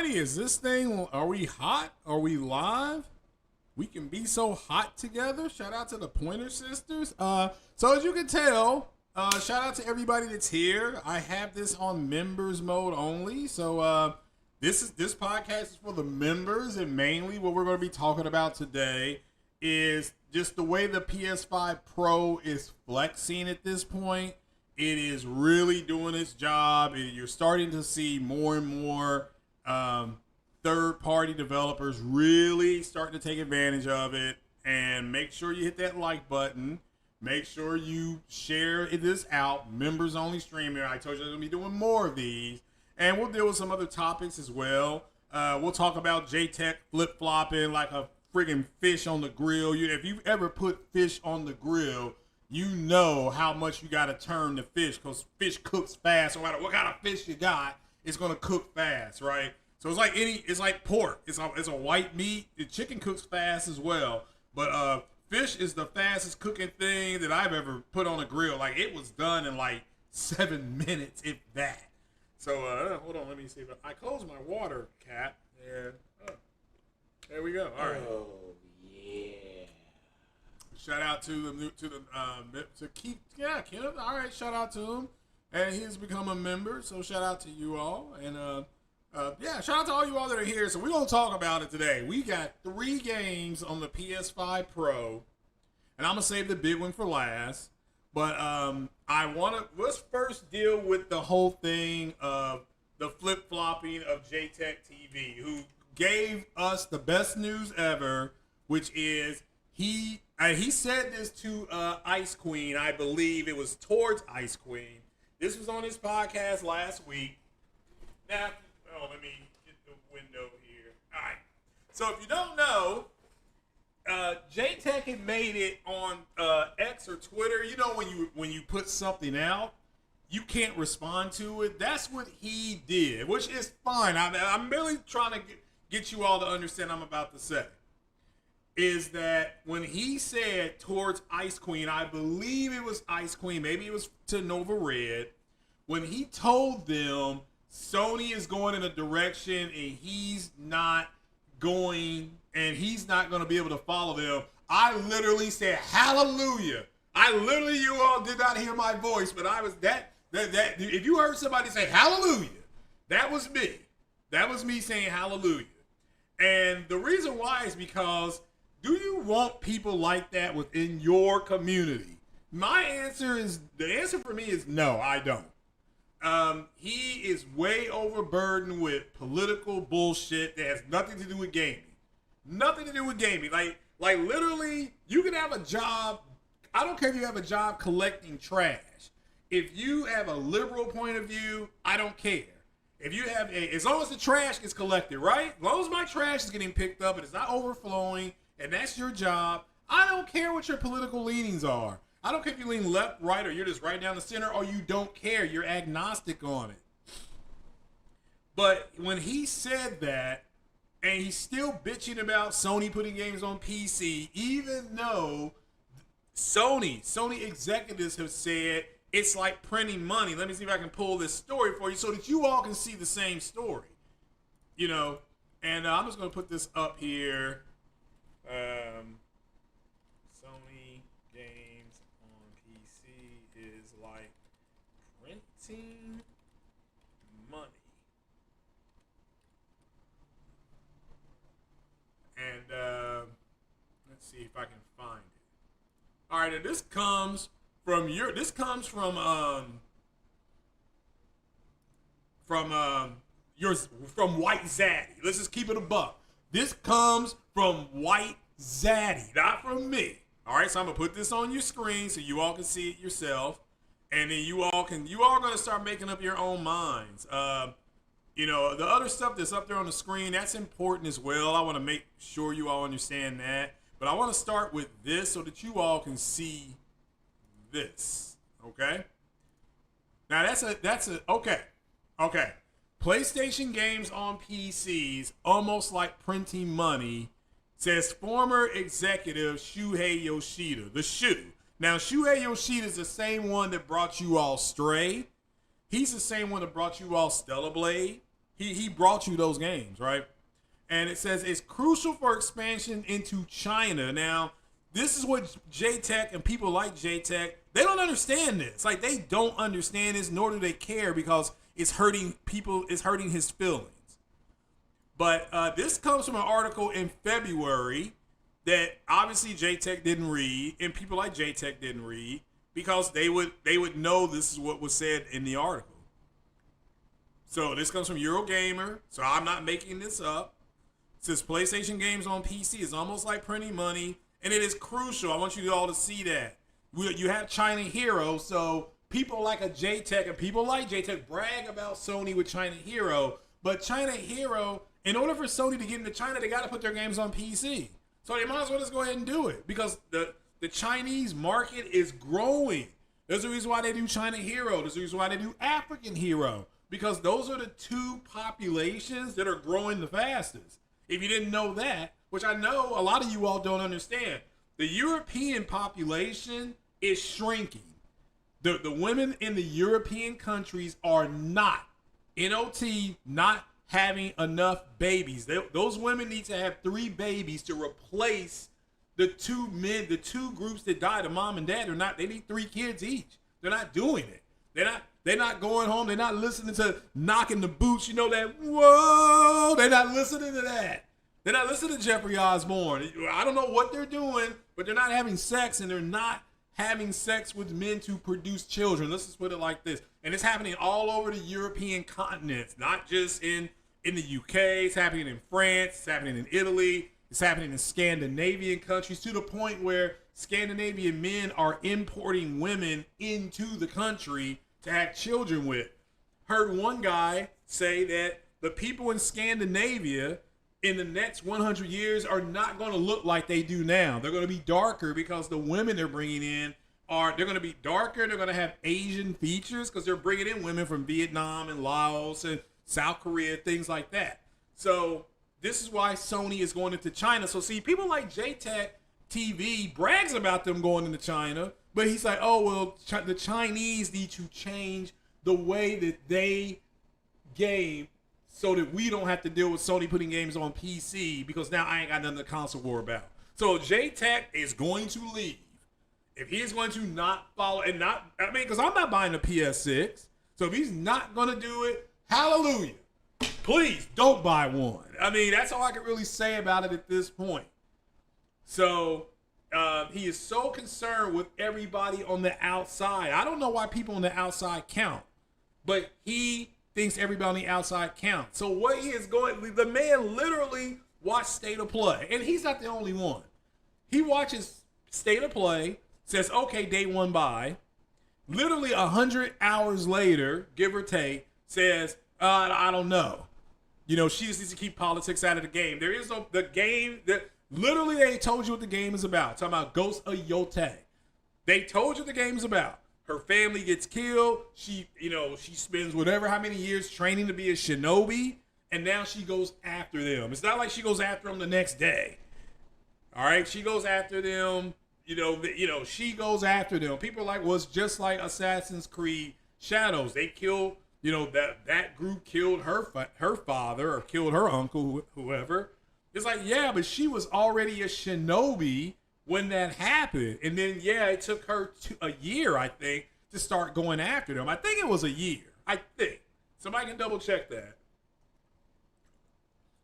Alrighty, is this thing, are we hot? Are we live? We can be so hot together. Shout out to the Pointer Sisters. So as you can tell, shout out to everybody that's here. I have this on members mode only. So this podcast is for the members, and mainly what we're going to be talking about today is just the way the PS5 Pro is flexing at this point. It is really doing its job. You're starting to see more and more third-party developers really starting to take advantage of it. And make sure you hit that like button. Make sure you share this out. Members only streaming. I told you I'm going to be doing more of these. And we'll deal with some other topics as well. We'll talk about JTech flip-flopping like a friggin' fish on the grill. If you've ever put fish on the grill, you know how much you got to turn the fish, because fish cooks fast. No matter what kind of fish you got, it's going to cook fast, right? So it's like pork. It's a white meat. The chicken cooks fast as well. But fish is the fastest cooking thing that I've ever put on a grill. Like, it was done in like 7 minutes, if that. So hold on, let me see. I closed my water cap, and there we go. All right. Oh yeah. Shout out to Kenneth. All right, shout out to him, and he's become a member. So shout out to you all, and shout out to all you all that are here. So we're gonna talk about it today. We got 3 games on the PS5 Pro, and I'm gonna save the big one for last. But let's first deal with the whole thing of the flip-flopping of JTech TV, who gave us the best news ever, which is he said this to Ice Queen. I believe it was towards Ice Queen. This was on his podcast last week. Now, let me get the window here. All right. So if you don't know, JTech had made it on X or Twitter. You know, when you put something out, you can't respond to it. That's what he did, which is fine. I'm really trying to get you all to understand what I'm about to say. Is that when he said towards Ice Queen, I believe it was Ice Queen, maybe it was to Nova Red, when he told them Sony is going in a direction and he's not going to be able to follow them, I literally said hallelujah. You all did not hear my voice, but I was that if you heard somebody say hallelujah, that was me. That was me saying hallelujah. And the reason why is because, do you want people like that within your community? The answer for me is no, I don't. He is way overburdened with political bullshit that has nothing to do with gaming. Nothing to do with gaming. Like literally, you can have a job. I don't care if you have a job collecting trash. If you have a liberal point of view, I don't care. If you have as long as the trash gets collected, right? As long as my trash is getting picked up and it's not overflowing, and that's your job, I don't care what your political leanings are. I don't care if you lean left, right, or you're just right down the center, or you don't care. You're agnostic on it. But when he said that, and he's still bitching about Sony putting games on PC, even though Sony executives have said it's like printing money. Let me see if I can pull this story for you so that you all can see the same story. You know, and I'm just going to put this up here. Sony games on PC is like printing money. And let's see if I can find it. All right, and this comes from White Zaddy. Let's just keep it a buck. This comes from White Zaddy, not from me. All right, so I'm gonna put this on your screen so you all can see it yourself, and then you all gonna start making up your own minds. You know, the other stuff that's up there on the screen, that's important as well. I want to make sure you all understand that. But I want to start with this so that you all can see this. Okay? Now okay. PlayStation games on PCs, almost like printing money, says former executive Shuhei Yoshida. The Shu. Now, Shuhei Yoshida is the same one that brought you all Stray. He's the same one that brought you all Stellar Blade. He brought you those games, right? And it says it's crucial for expansion into China. Now, this is what JTech and people like JTech, they don't understand this. Like, they don't understand this, nor do they care, because it's hurting people, it's hurting his feelings. But this comes from an article in February that obviously JTech didn't read, and people like JTech didn't read, because they would know this is what was said in the article. So this comes from Eurogamer, so I'm not making this up. It says PlayStation games on PC is almost like printing money, and it is crucial. I want you all to see that. You have China Hero, so people like a JTech and people like JTech brag about Sony with China Hero, but China Hero, in order for Sony to get into China, they got to put their games on PC. So they might as well just go ahead and do it, because the Chinese market is growing. There's a reason why they do China Hero. There's a reason why they do African Hero, because those are the two populations that are growing the fastest. If you didn't know that, which I know a lot of you all don't understand, the European population is shrinking. The women in the European countries are not, not having enough babies. Those women need to have 3 babies to replace the two groups that died of mom and dad. They need 3 kids each. They're not doing it. They're not going home. They're not listening to Knocking the Boots. You know that, whoa, they're not listening to that. They're not listening to Jeffrey Osborne. I don't know what they're doing, but they're not having sex, and they're not having sex with men to produce children. Let's just put it like this. And it's happening all over the European continents, not just in the UK. It's happening in France. It's happening in Italy. It's happening in Scandinavian countries, to the point where Scandinavian men are importing women into the country to have children with. Heard one guy say that the people in Scandinavia in the next 100 years are not going to look like they do now. They're going to be darker, because the women they're bringing in they're going to be darker. They're going to have Asian features, because they're bringing in women from Vietnam and Laos and South Korea, things like that. So this is why Sony is going into China. So see, people like JTech TV brags about them going into China, but he's like, oh, well, the Chinese need to change the way that they game, so that we don't have to deal with Sony putting games on PC, because now I ain't got nothing to console war about. So JTech is going to leave. If he's going to not follow, because I'm not buying a PS6. So if he's not going to do it, hallelujah. Please don't buy one. That's all I can really say about it at this point. So he is so concerned with everybody on the outside. I don't know why people on the outside count, but he thinks everybody on the outside counts. So what he is going, the man literally watched State of Play, and he's not the only one. He watches State of Play, says, okay, day 1 by. Literally 100 hours later, give or take, says, I don't know. She just needs to keep politics out of the game. There is the game that literally they told you what the game is about. Talking about Ghost of Yote. They told you what the game is about. Her family gets killed. She spends how many years training to be a shinobi, and now she goes after them. It's not like she goes after them the next day. All right, she goes after them. She goes after them. People are like, well, it's just like Assassin's Creed Shadows. They killed, that group killed her father, or killed her uncle, whoever. It's like, yeah, but she was already a shinobi when that happened. And then, it took her a year, I think, to start going after them. I think it was a year. I think. Somebody can double check that.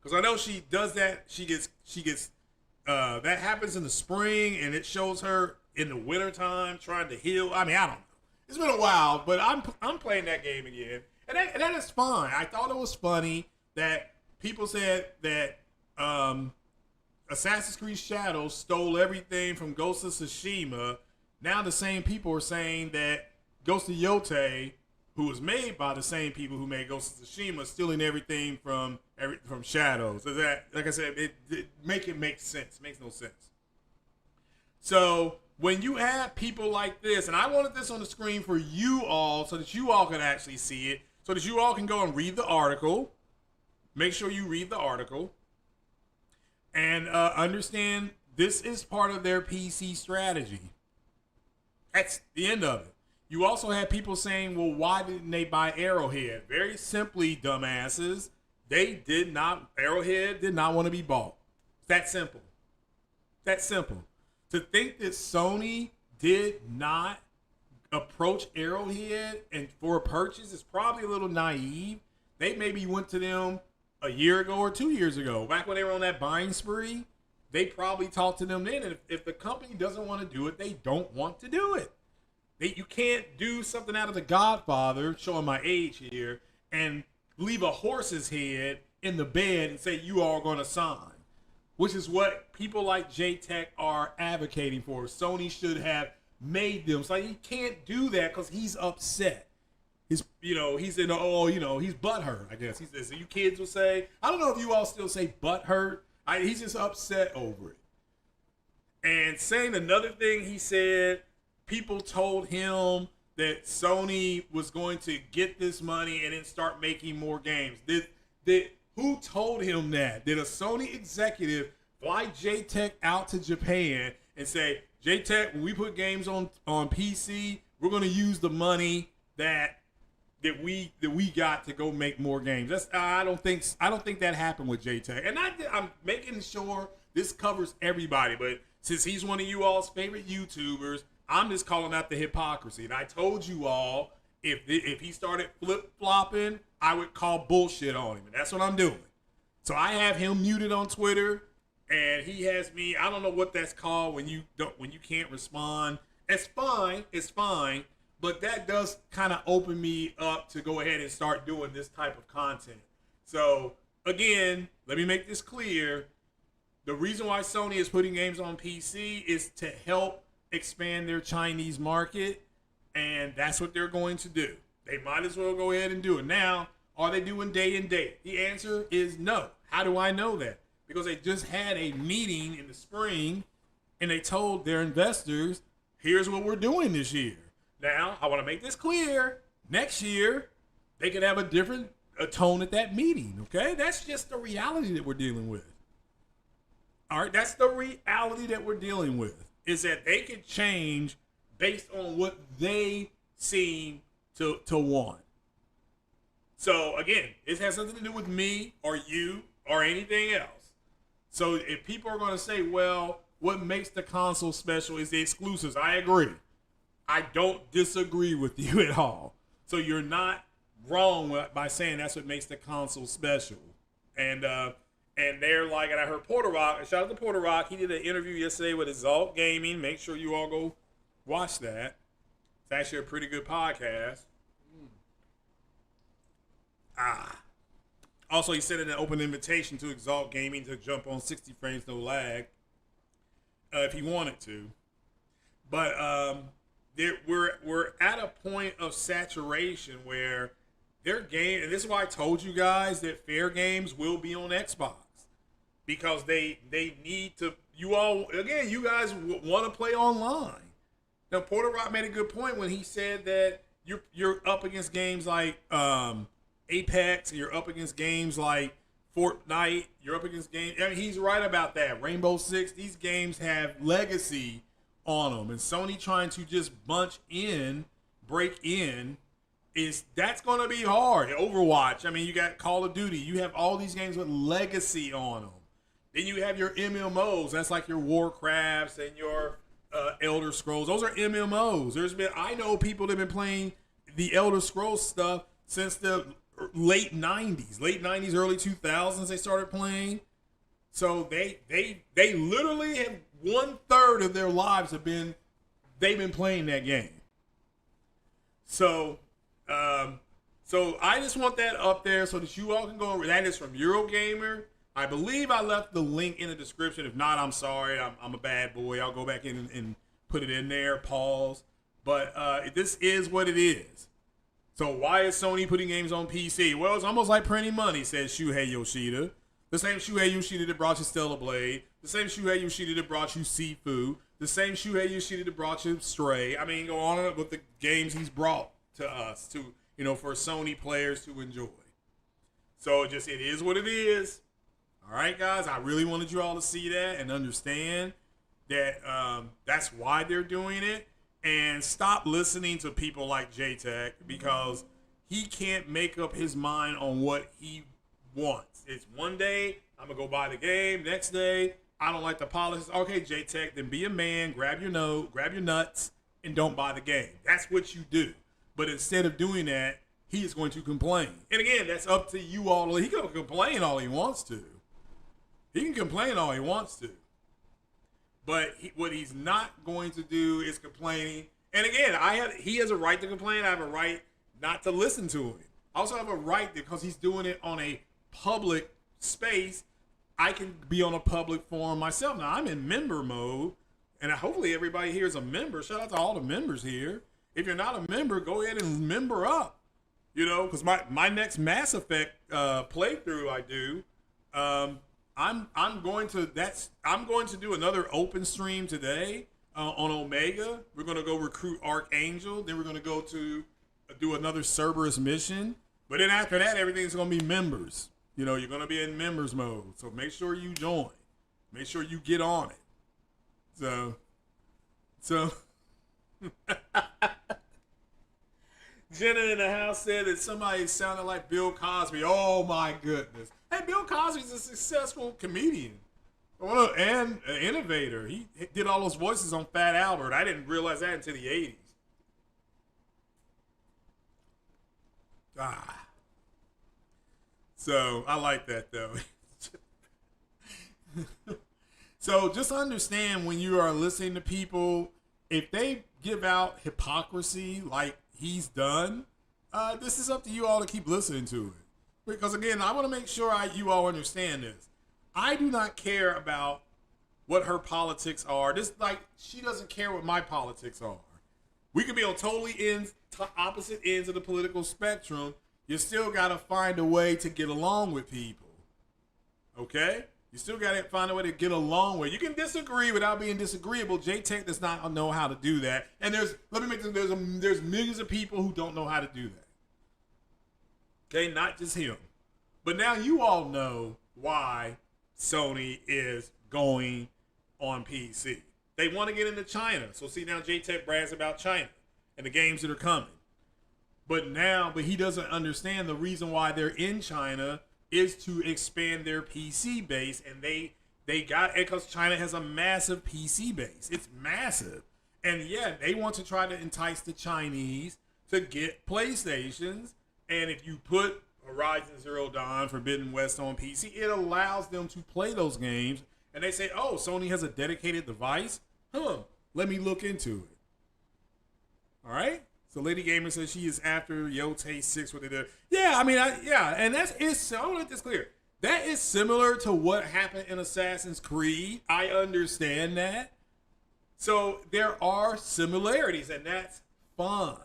Because I know she does that. She gets that happens in the spring, and it shows her in the wintertime trying to heal. I don't know. It's been a while, but I'm playing that game again. And that is fine. I thought it was funny that people said that Assassin's Creed Shadows stole everything from Ghost of Tsushima. Now the same people are saying that Ghost of Yote, who was made by the same people who made Ghost of Tsushima, is stealing everything from Shadows. So that, like I said, it makes sense. It makes no sense. So when you have people like this, and I wanted this on the screen for you all so that you all can actually see it, so that you all can go and read the article. Make sure you read the article and understand this is part of their PC strategy. That's the end of it. You also have people saying, well, why didn't they buy Arrowhead? Very simply, dumbasses, Arrowhead did not want to be bought. It's that simple. That simple. To think that Sony did not approach Arrowhead and for a purchase is probably a little naive. They maybe went to them a year ago or 2 years ago, back when they were on that buying spree. They probably talked to them then. And if the company doesn't want to do it, they don't want to do it. You can't do something out of The Godfather, showing my age here, and leave a horse's head in the bed and say you are going to sign, which is what people like J-Tech are advocating for. Sony should have made them. So he can't do that because he's upset. He's in he's butthurt, I guess. So you kids will say, I don't know if you all still say butthurt. He's just upset over it. And saying another thing he said, people told him that Sony was going to get this money and then start making more games. Who told him that? Did a Sony executive fly J-Tech out to Japan and say, J-Tech, when we put games on PC, we're going to use the money that we got to go make more games? I don't think that happened with J-Tech. And I'm making sure this covers everybody, but since he's one of you all's favorite YouTubers, I'm just calling out the hypocrisy. And I told you all, if he started flip-flopping, I would call bullshit on him. And that's what I'm doing. So I have him muted on Twitter, and he has me. I don't know what that's called when you can't respond. It's fine. But that does kind of open me up to go ahead and start doing this type of content. So again, let me make this clear. The reason why Sony is putting games on PC is to help expand their Chinese market, and that's what they're going to do. They might as well go ahead and do it. Now, are they doing day and date? The answer is no. How do I know that? Because they just had a meeting in the spring, and they told their investors, here's what we're doing this year. Now, I want to make this clear. Next year, they could have a different tone at that meeting, okay? That's just the reality that we're dealing with. All right, that's the reality that we're dealing with, is that they could change based on what they seem to want. So, again, it has nothing to do with me or you or anything else. So, if people are going to say, well, what makes the console special is the exclusives, I agree. I don't disagree with you at all. So, you're not wrong by saying that's what makes the console special. And they're like, and I heard Porter Rock, shout out to Porter Rock, he did an interview yesterday with Exalt Gaming. Make sure you all go watch that. It's actually a pretty good podcast. Also, he sent in an open invitation to Exalt Gaming to jump on 60 frames, no lag, if he wanted to. But we're at a point of saturation where their game, and this is why I told you guys that fair games will be on Xbox, because they need to. You guys want to play online. Now, Porter Rock made a good point when he said that you're up against games like Apex, you're up against games like Fortnite, you're up against games. I mean, he's right about that. Rainbow Six, these games have legacy on them, and Sony trying to just break in, that's going to be hard. Overwatch, I mean, you got Call of Duty, you have all these games with legacy on them. Then you have your MMOs, that's like your Warcrafts and your Elder Scrolls. Those are MMOs. I know people that have been playing the Elder Scrolls stuff since the late 90s, early 2000s. They started playing. So they literally have 1/3 of their lives they've been playing that game. So I just want that up there so that you all can go over. That is from Eurogamer. I believe I left the link in the description. If not, I'm sorry. I'm a bad boy. I'll go back in and put it in there. Pause. But this is what it is. So why is Sony putting games on PC? Well, it's almost like printing money, says Shuhei Yoshida. The same Shuhei Yoshida that brought you Stellar Blade. The same Shuhei Yoshida that brought you Sifu. The same Shuhei Yoshida that brought you Stray. I mean, go on with the games he's brought to us, for Sony players to enjoy. So it is what it is. All right, guys, I really wanted you all to see that and understand that that's why they're doing it. And stop listening to people like J-Tech, because he can't make up his mind on what he once. It's one day, I'm going to go buy the game. Next day, I don't like the policies. Okay, J-Tech, then be a man, grab your nuts, and don't buy the game. That's what you do. But instead of doing that, he is going to complain. And again, that's up to you all. He can complain all he wants to. He can complain all he wants to. But what he's not going to do is complaining. And again, he has a right to complain. I have a right not to listen to him. I also have a right, because he's doing it on a public space, I can be on a public forum myself. Now, I'm in member mode, and hopefully everybody here is a member. Shout out to all the members here. If you're not a member, go ahead and member up. You know, because my next Mass Effect playthrough I do, I'm going to do another open stream today on Omega. We're going to go recruit Archangel. Then we're going to go to do another Cerberus mission. But then after that, everything's going to be members. You know, you're going to be in members mode. So make sure you join. Make sure you get on it. So Jenna in the house said that somebody sounded like Bill Cosby. Oh my goodness. Hey, Bill Cosby's a successful comedian. And an innovator. He did all those voices on Fat Albert. I didn't realize that until the 80s. So I like that though. So just understand, when you are listening to people, if they give out hypocrisy like he's done, this is up to you all to keep listening to it. Because again, I want to make sure you all understand this. I do not care about what her politics are. Just like she doesn't care what my politics are. We could be on opposite ends of the political spectrum. You still got to find a way to get along with people. Okay? You still got to find a way to get along with. You can disagree without being disagreeable. J-Tech does not know how to do that. And there's millions of people who don't know how to do that. Okay? Not just him. But now you all know why Sony is going on PC. They want to get into China. So see, now J-Tech brags about China and the games that are coming. But he doesn't understand the reason why they're in China is to expand their PC base, and they got it because China has a massive PC base. It's massive. And yeah, they want to try to entice the Chinese to get PlayStations. And if you put Horizon Zero Dawn, Forbidden West on PC, it allows them to play those games. And they say, oh, Sony has a dedicated device? Let me look into it. All right? So Lady Gamer says she is after Yote 6, what they did. Yeah, I mean, and I want to make this clear. That is similar to what happened in Assassin's Creed. I understand that. So there are similarities, and that's fine.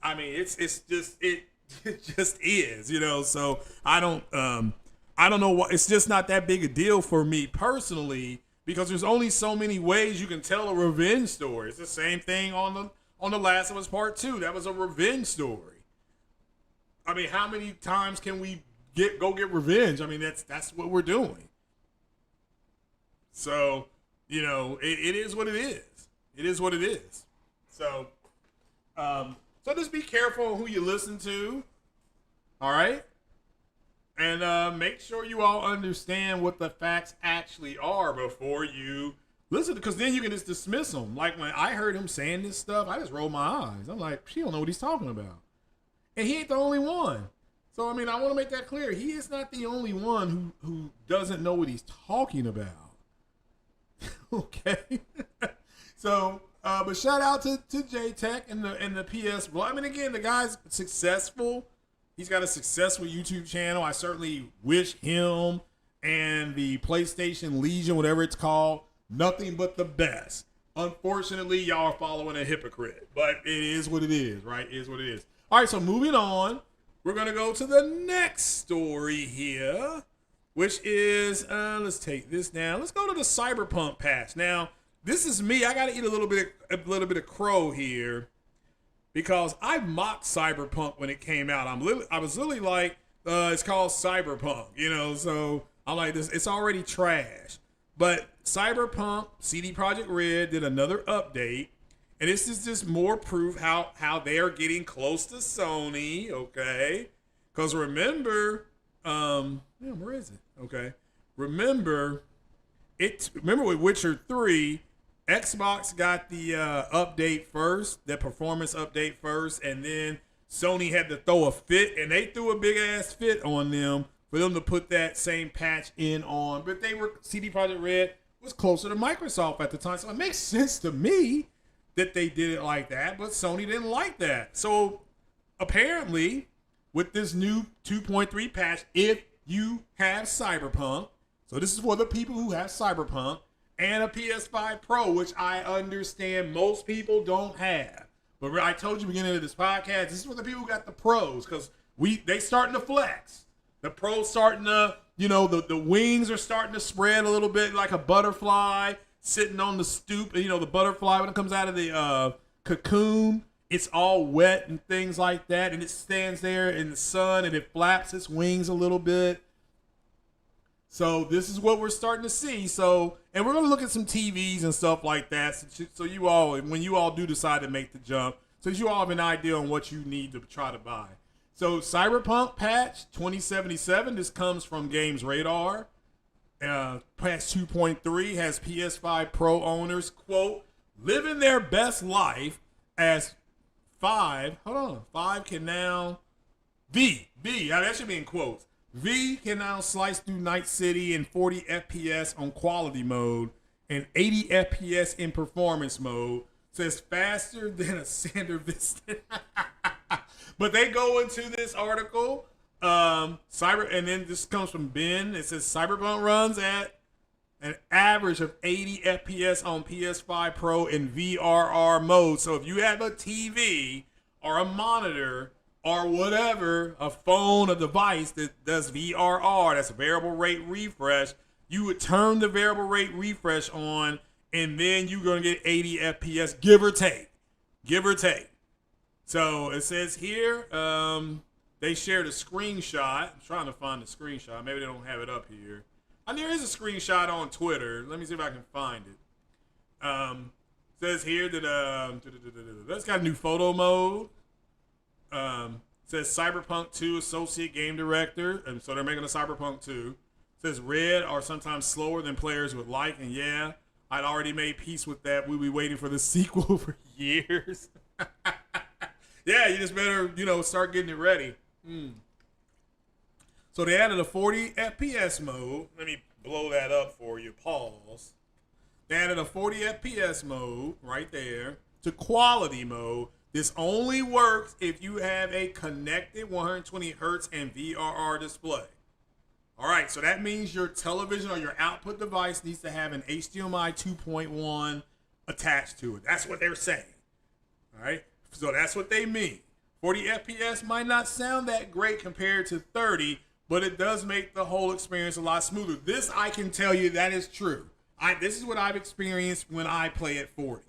I mean, it just is, you know. So I don't know what. It's just not that big a deal for me personally, because there's only so many ways you can tell a revenge story. It's the same thing on The Last of Us Part 2. That was a revenge story. I mean, how many times can we go get revenge? I mean, that's what we're doing. So, you know, it is what it is. It is what it is. So, so just be careful who you listen to. All right? And make sure you all understand what the facts actually are before you listen, because then you can just dismiss them. Like when I heard him saying this stuff, I just rolled my eyes. I'm like, she don't know what he's talking about. And he ain't the only one. So, I mean, I want to make that clear. He is not the only one who doesn't know what he's talking about. Okay? So, but shout out to J-Tech and the PS. Well, I mean, again, the guy's successful. He's got a successful YouTube channel. I certainly wish him and the PlayStation Legion, whatever it's called, nothing but the best. Unfortunately, y'all are following a hypocrite, but it is what it is, right? It is what it is. All right, so moving on, we're going to go to the next story here, which is, let's take this down. Let's go to the Cyberpunk patch. Now, this is me. I got to eat a little bit of crow here, because I mocked Cyberpunk when it came out. I was literally like, it's called Cyberpunk, you know, so I'm like, this, it's already trash. But Cyberpunk, CD Projekt Red did another update, and this is just more proof how they are getting close to Sony, okay? Because remember, Where is it? Okay. Remember with Witcher 3, Xbox got the update first, the performance update first, and then Sony had to throw a fit, and they threw a big ass fit on them for them to put that same patch in on. But CD Projekt Red was closer to Microsoft at the time, so it makes sense to me that they did it like that, but Sony didn't like that. So apparently, with this new 2.3 patch, if you have Cyberpunk, so this is for the people who have Cyberpunk and a PS5 Pro, which I understand most people don't have. But I told you beginning of this podcast, this is for the people who got the pros, because they starting to flex. The pros starting to, the wings are starting to spread a little bit like a butterfly sitting on the stoop. The butterfly, when it comes out of the cocoon, it's all wet and things like that, and it stands there in the sun and it flaps its wings a little bit. So this is what we're starting to see. So, and we're going to look at some TVs and stuff like that. So you all, when you all do decide to make the jump, so you all have an idea on what you need to try to buy. So Cyberpunk patch 2077, this comes from Games Radar. Patch 2.3 has PS5 Pro owners, quote, living their best life as 5 can now, that should be in quotes. V can now slice through Night City in 40 FPS on quality mode and 80 FPS in performance mode. Says faster than a Sander Vista. But they go into this article, and then this comes from Ben. It says Cyberpunk runs at an average of 80 FPS on PS5 Pro in VRR mode. So if you have a TV or a monitor or whatever, a phone, a device that does VRR, that's a variable rate refresh, you would turn the variable rate refresh on, and then you're going to get 80 FPS, give or take. So it says here, they shared a screenshot. I'm trying to find the screenshot. Maybe they don't have it up here. There is a screenshot on Twitter. Let me see if I can find it. Says here that that's got a new photo mode. Says Cyberpunk 2 Associate Game Director, and so they're making a Cyberpunk 2. Says red are sometimes slower than players would like, and yeah, I'd already made peace with that. We'll be waiting for the sequel for years. Yeah, you just better, start getting it ready. So they added a 40 FPS mode. Let me blow that up for you. Pause. They added a 40 FPS mode right there to quality mode. This only works if you have a connected 120 hertz and VRR display. All right, so that means your television or your output device needs to have an HDMI 2.1 attached to it. That's what they're saying. All right, so that's what they mean. 40 FPS might not sound that great compared to 30, but it does make the whole experience a lot smoother. This, I can tell you, that is true. This is what I've experienced when I play at 40.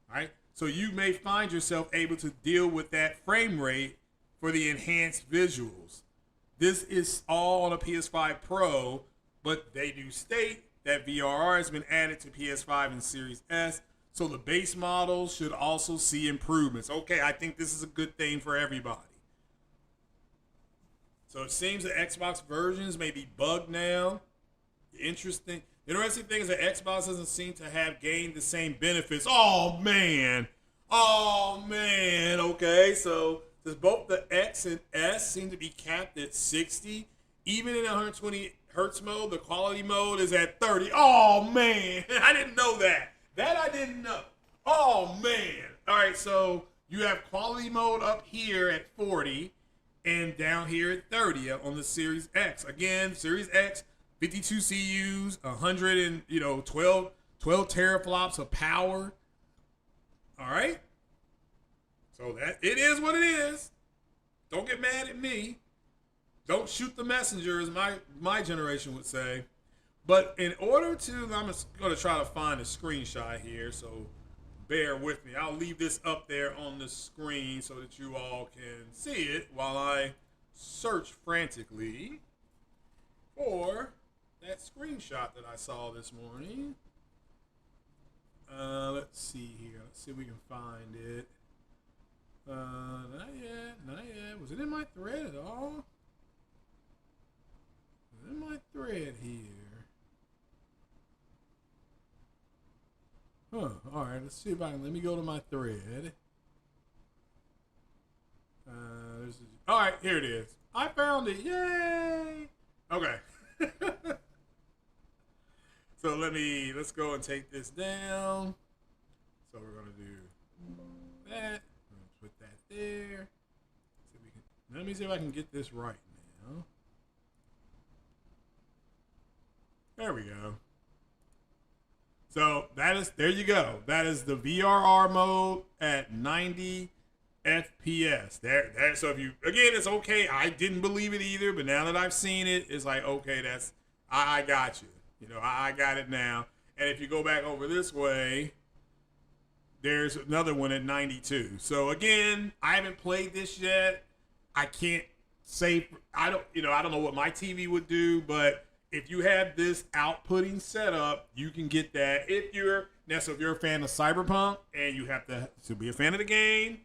All right. So you may find yourself able to deal with that frame rate for the enhanced visuals. This is all on a PS5 Pro, but they do state that VRR has been added to PS5 and Series S, so the base models should also see improvements. Okay, I think this is a good thing for everybody. So it seems that Xbox versions may be bugged now. The interesting thing is that Xbox doesn't seem to have gained the same benefits. Oh man. Okay, so does both the X and S seem to be capped at 60? Even in 120 hertz mode, the quality mode is at 30. Oh man, I didn't know that. That I didn't know. Oh man. All right, so you have quality mode up here at 40 and down here at 30 on the Series X. Again, Series X, 52 CUs, 12 teraflops of power. All right. So that it is what it is. Don't get mad at me. Don't shoot the messenger, as my generation would say. But in order to, I'm going to try to find a screenshot here, so bear with me. I'll leave this up there on the screen so that you all can see it while I search frantically for that screenshot that I saw this morning. Let's see here. Let's see if we can find it. Not yet. Was it in my thread at all? in my thread here. Huh. All right. Let's see if I can. Let me go to my thread. All right. Here it is. I found it. Yay! Okay. So let's go and take this down. So we're gonna do that. Put that there. So let me see if I can get this right now. There we go. So there you go. That is the VRR mode at 90 FPS. There. So if you, again, it's okay. I didn't believe it either, but now that I've seen it, it's like, okay, I got you. You know, I got it now. And if you go back over this way, there's another one at 92. So again, I haven't played this yet. I can't say, I don't know what my TV would do, but if you have this outputting setup, you can get that. So if you're a fan of Cyberpunk and you have to be a fan of the game,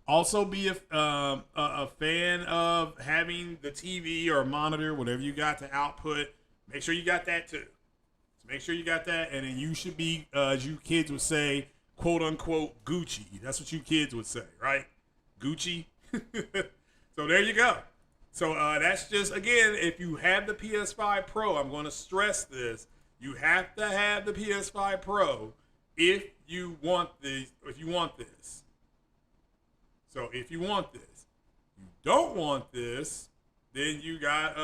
also be a fan of having the TV or monitor, whatever you got to output. Make sure you got that too. So make sure you got that, and then you should be, as you kids would say, quote unquote Gucci. That's what you kids would say, right? Gucci. So there you go. So that's just, again, if you have the PS5 Pro, I'm going to stress this. You have to have the PS5 Pro if you want this. So if you want this, you don't want this, then you got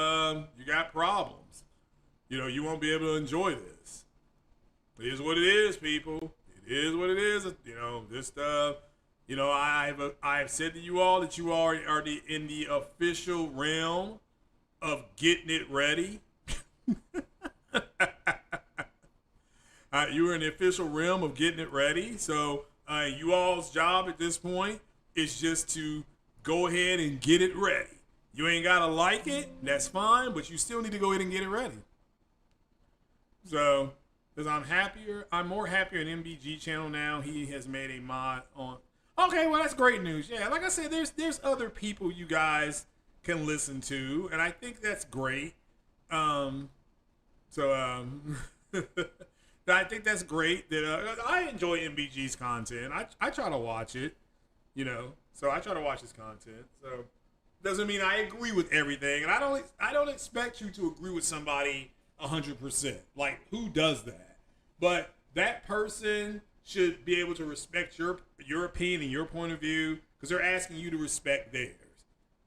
problems. You know, you won't be able to enjoy this. It is what it is, people. It is what it is. You know, this stuff. You know, I have said to you all that you are in the official realm of getting it ready. You are in the official realm of getting it ready. So you all's job at this point is just to go ahead and get it ready. You ain't gotta like it, that's fine, but you still need to go ahead and get it ready. So, because I'm more happier in MBG channel now. He has made a mod on. Okay, well that's great news. Yeah, like I said, there's other people you guys can listen to, and I think that's great. I think that's great that I enjoy MBG's content. I try to watch it, you know. So I try to watch his content. So doesn't mean I agree with everything, and I don't expect you to agree with somebody 100%. Like, who does that? But that person should be able to respect your opinion and your point of view, because they're asking you to respect theirs.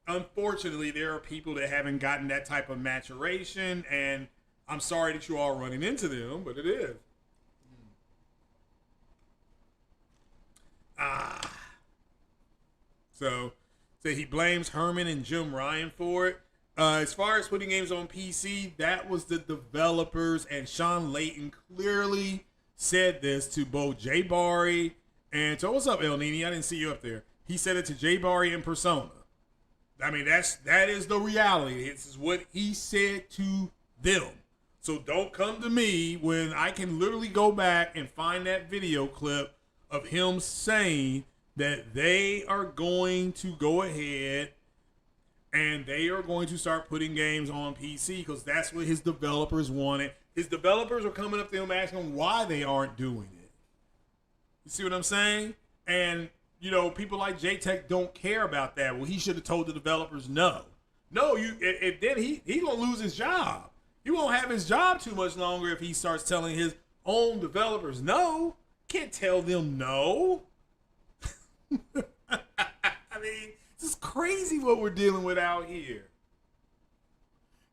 Unfortunately, there are people that haven't gotten that type of maturation, and I'm sorry that you are running into them, but it is. So he blames Herman and Jim Ryan for it. As far as putting games on PC, that was the developers, and Sean Layton clearly said this to both Jay Barry and so what's up, El Nini? I didn't see you up there. He said it to Jay Barry and Persona. I mean, that is the reality. This is what he said to them. So don't come to me when I can literally go back and find that video clip of him saying that they are going to go ahead and they are going to start putting games on PC because that's what his developers wanted. His developers are coming up to him asking him why they aren't doing it. You see what I'm saying? And, you know, people like J-Tech don't care about that. Well, he should have told the developers no. No, if then he going to lose his job. He won't have his job too much longer if he starts telling his own developers no. Can't tell them no. I mean, this is crazy what we're dealing with out here.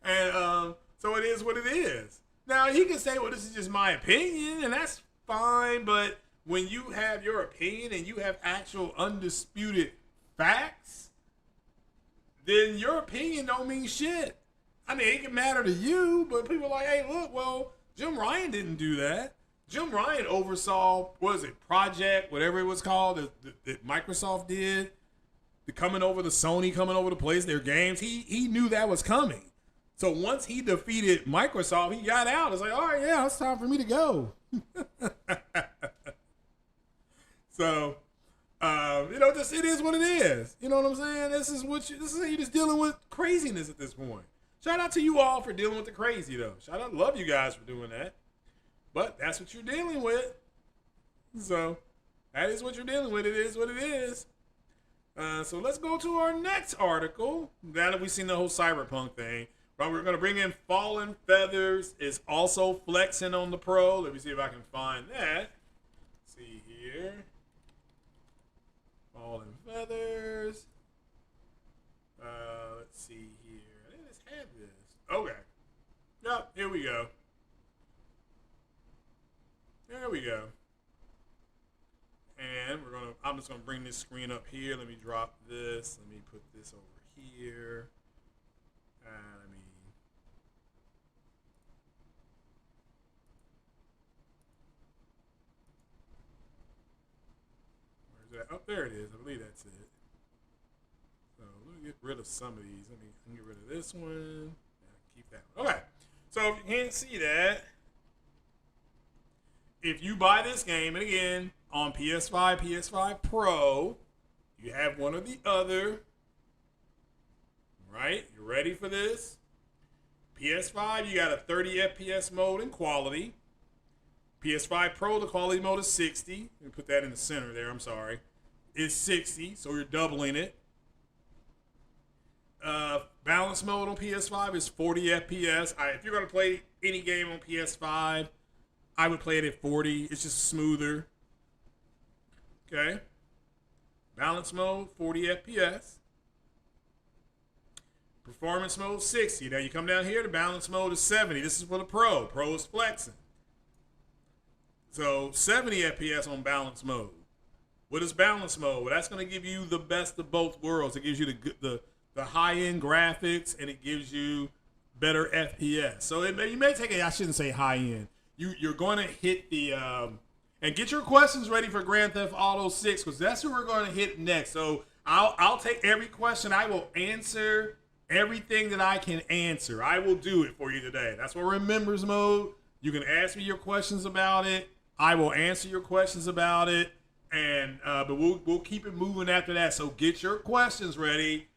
And so it is what it is. Now, he can say, well, this is just my opinion, and that's fine, but when you have your opinion and you have actual undisputed facts, then your opinion don't mean shit. I mean, it can matter to you, but people are like, hey, look, well, Jim Ryan didn't do that. Jim Ryan oversaw, what is it, Project, whatever it was called, that Microsoft did, the Sony coming over to play their games. He knew that was coming. So once he defeated Microsoft, he got out. It's like, all right, yeah, it's time for me to go. So, Just it is what it is. You know what I'm saying? This is you just dealing with craziness at this point. Shout out to you all for dealing with the crazy though. Shout out, love you guys for doing that. But that's what you're dealing with. So that is what you're dealing with. It is what it is. So let's go to our next article. Now that we've seen the whole Cyberpunk thing, right, we're going to bring in Fallen Feathers. Is also flexing on the Pro. Let me see if I can find that. Let's see here. Fallen Feathers. Let's see here. I didn't just have this. Okay. Yep, here we go. There we go. And I'm just gonna bring this screen up here. Let me drop this. Let me put this over here. Where's that? Oh, there it is. I believe that's it. So let me get rid of some of these. Let me get rid of this one. Keep that one. Okay. So if you can't see that, if you buy this game, and again, on PS5, PS5 Pro, you have one or the other. Right? You ready for this? PS5, you got a 30 FPS mode in quality. PS5 Pro, the quality mode is 60. Let me put that in the center there, I'm sorry. It's 60, so you're doubling it. Balance mode on PS5 is 40 FPS. If you're going to play any game on PS5, I would play it at 40. It's just smoother. Okay. Balance mode, 40 FPS. Performance mode, 60. Now you come down here, the balance mode is 70. This is for the Pro. Pro is flexing. So 70 FPS on balance mode. What is balance mode? Well, that's going to give you the best of both worlds. It gives you the high-end graphics, and it gives you better FPS. So you may take it, I shouldn't say high-end. You're going to hit the, and get your questions ready for Grand Theft Auto 6, because that's what we're going to hit next. So I'll take every question. I will answer everything that I can answer. I will do it for you today. That's what Remembers mode. You can ask me your questions about it. I will answer your questions about it. And but we'll keep it moving after that. So get your questions ready.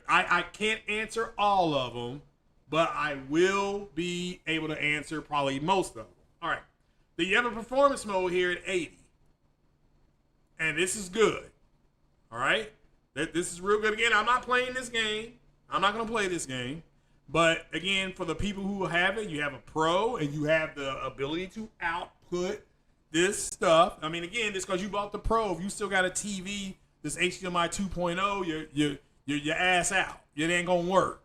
I can't answer all of them, but I will be able to answer probably most of them. All right. Then you have a performance mode here at 80. And this is good. All right. This is real good. Again, I'm not playing this game. I'm not going to play this game. But again, for the people who have it, you have a Pro and you have the ability to output this stuff. I mean, again, just because you bought the Pro, if you still got a TV, this HDMI 2.0, your ass out. It ain't going to work.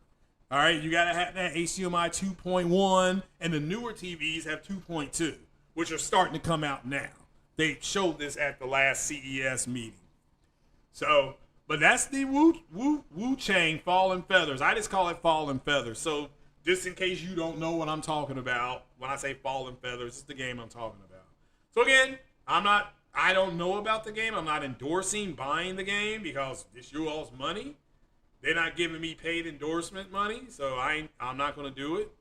All right, you got to have that HDMI 2.1, and the newer TVs have 2.2, which are starting to come out now. They showed this at the last CES meeting. So, but that's the Wuchang Fallen Feathers. I just call it Fallen Feathers. So, just in case you don't know what I'm talking about, when I say Fallen Feathers, it's the game I'm talking about. So again, I don't know about the game. I'm not endorsing buying the game because it's you all's money. They're not giving me paid endorsement money, so I'm not going to do it.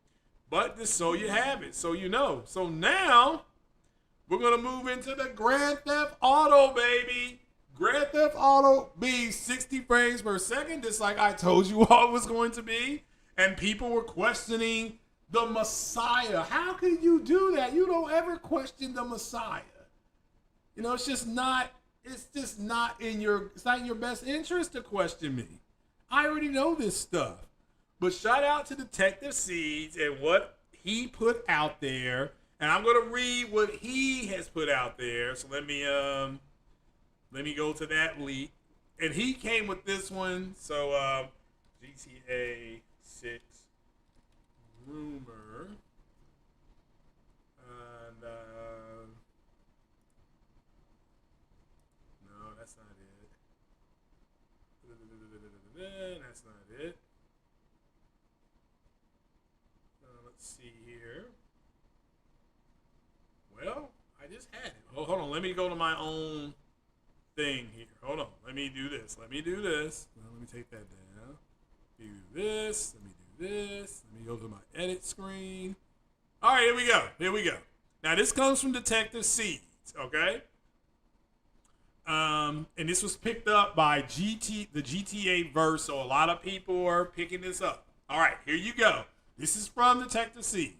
But just so you have it, so you know. So now we're going to move into the Grand Theft Auto, baby. Grand Theft Auto be 60 frames per second, just like I told you all it was going to be. And people were questioning the Messiah. How can you do that? You don't ever question the Messiah. You know, it's not in your best interest to question me. I already know this stuff. But shout out to Detective Seeds and what he put out there. And I'm going to read what he has put out there. So let me go to that leak. And he came with this one. So GTA 6 rumor. And no, that's not it. That's not it. Let's see here. Well, I just had it. Hold on. Let me go to my own thing here. Hold on. Let me do this. Let me take that down. Do this. Let me do this. Let me go to my edit screen. All right, here we go. Now, this comes from Detective Seeds, okay? And this was picked up by the GTAverse, so a lot of people are picking this up. All right, here you go. This is from TheGTAVerse.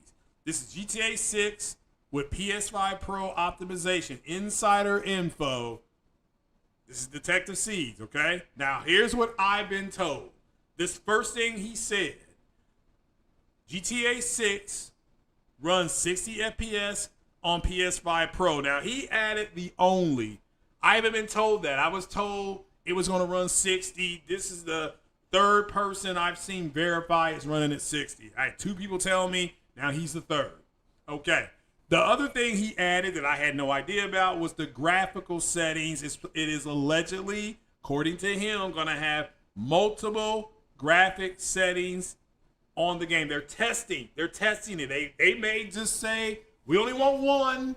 This is GTA 6 with PS5 Pro optimization. Insider info. This is TheGTAVerse, okay? Now, here's what I've been told. This first thing he said, GTA 6 runs 60 FPS on PS5 Pro. Now, he added the only. I haven't been told that. I was told it was going to run 60. This is the third person I've seen verify it's running at 60. I had 2 people tell me. Now he's the third. Okay. The other thing he added that I had no idea about was the graphical settings. It is allegedly, according to him, going to have multiple graphic settings on the game. They're testing it. They may just say, we only want one.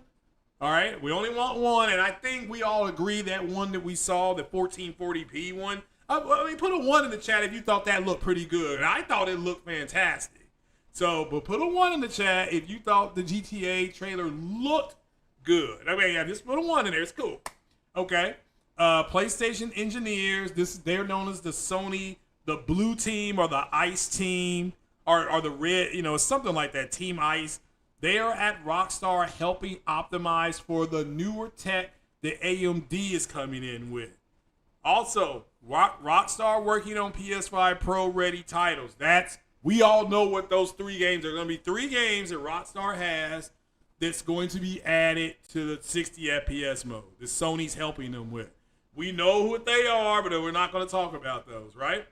All right, we only want one, and I think we all agree that one that we saw, the 1440p one. I mean, put a 1 in the chat if you thought that looked pretty good. I thought it looked fantastic. So, but put a 1 in the chat if you thought the GTA trailer looked good. I mean, yeah, just put a 1 in there. It's cool. Okay. PlayStation engineers. They're known as the Sony, the blue team or the ice team, or the red. It's something like that. Team Ice. They are at Rockstar helping optimize for the newer tech that AMD is coming in with. Also, Rockstar working on PS5 Pro-ready titles. We all know what those 3 games are. Going to be 3 games that Rockstar has that's going to be added to the 60 FPS mode that Sony's helping them with. We know what they are, but we're not going to talk about those, right?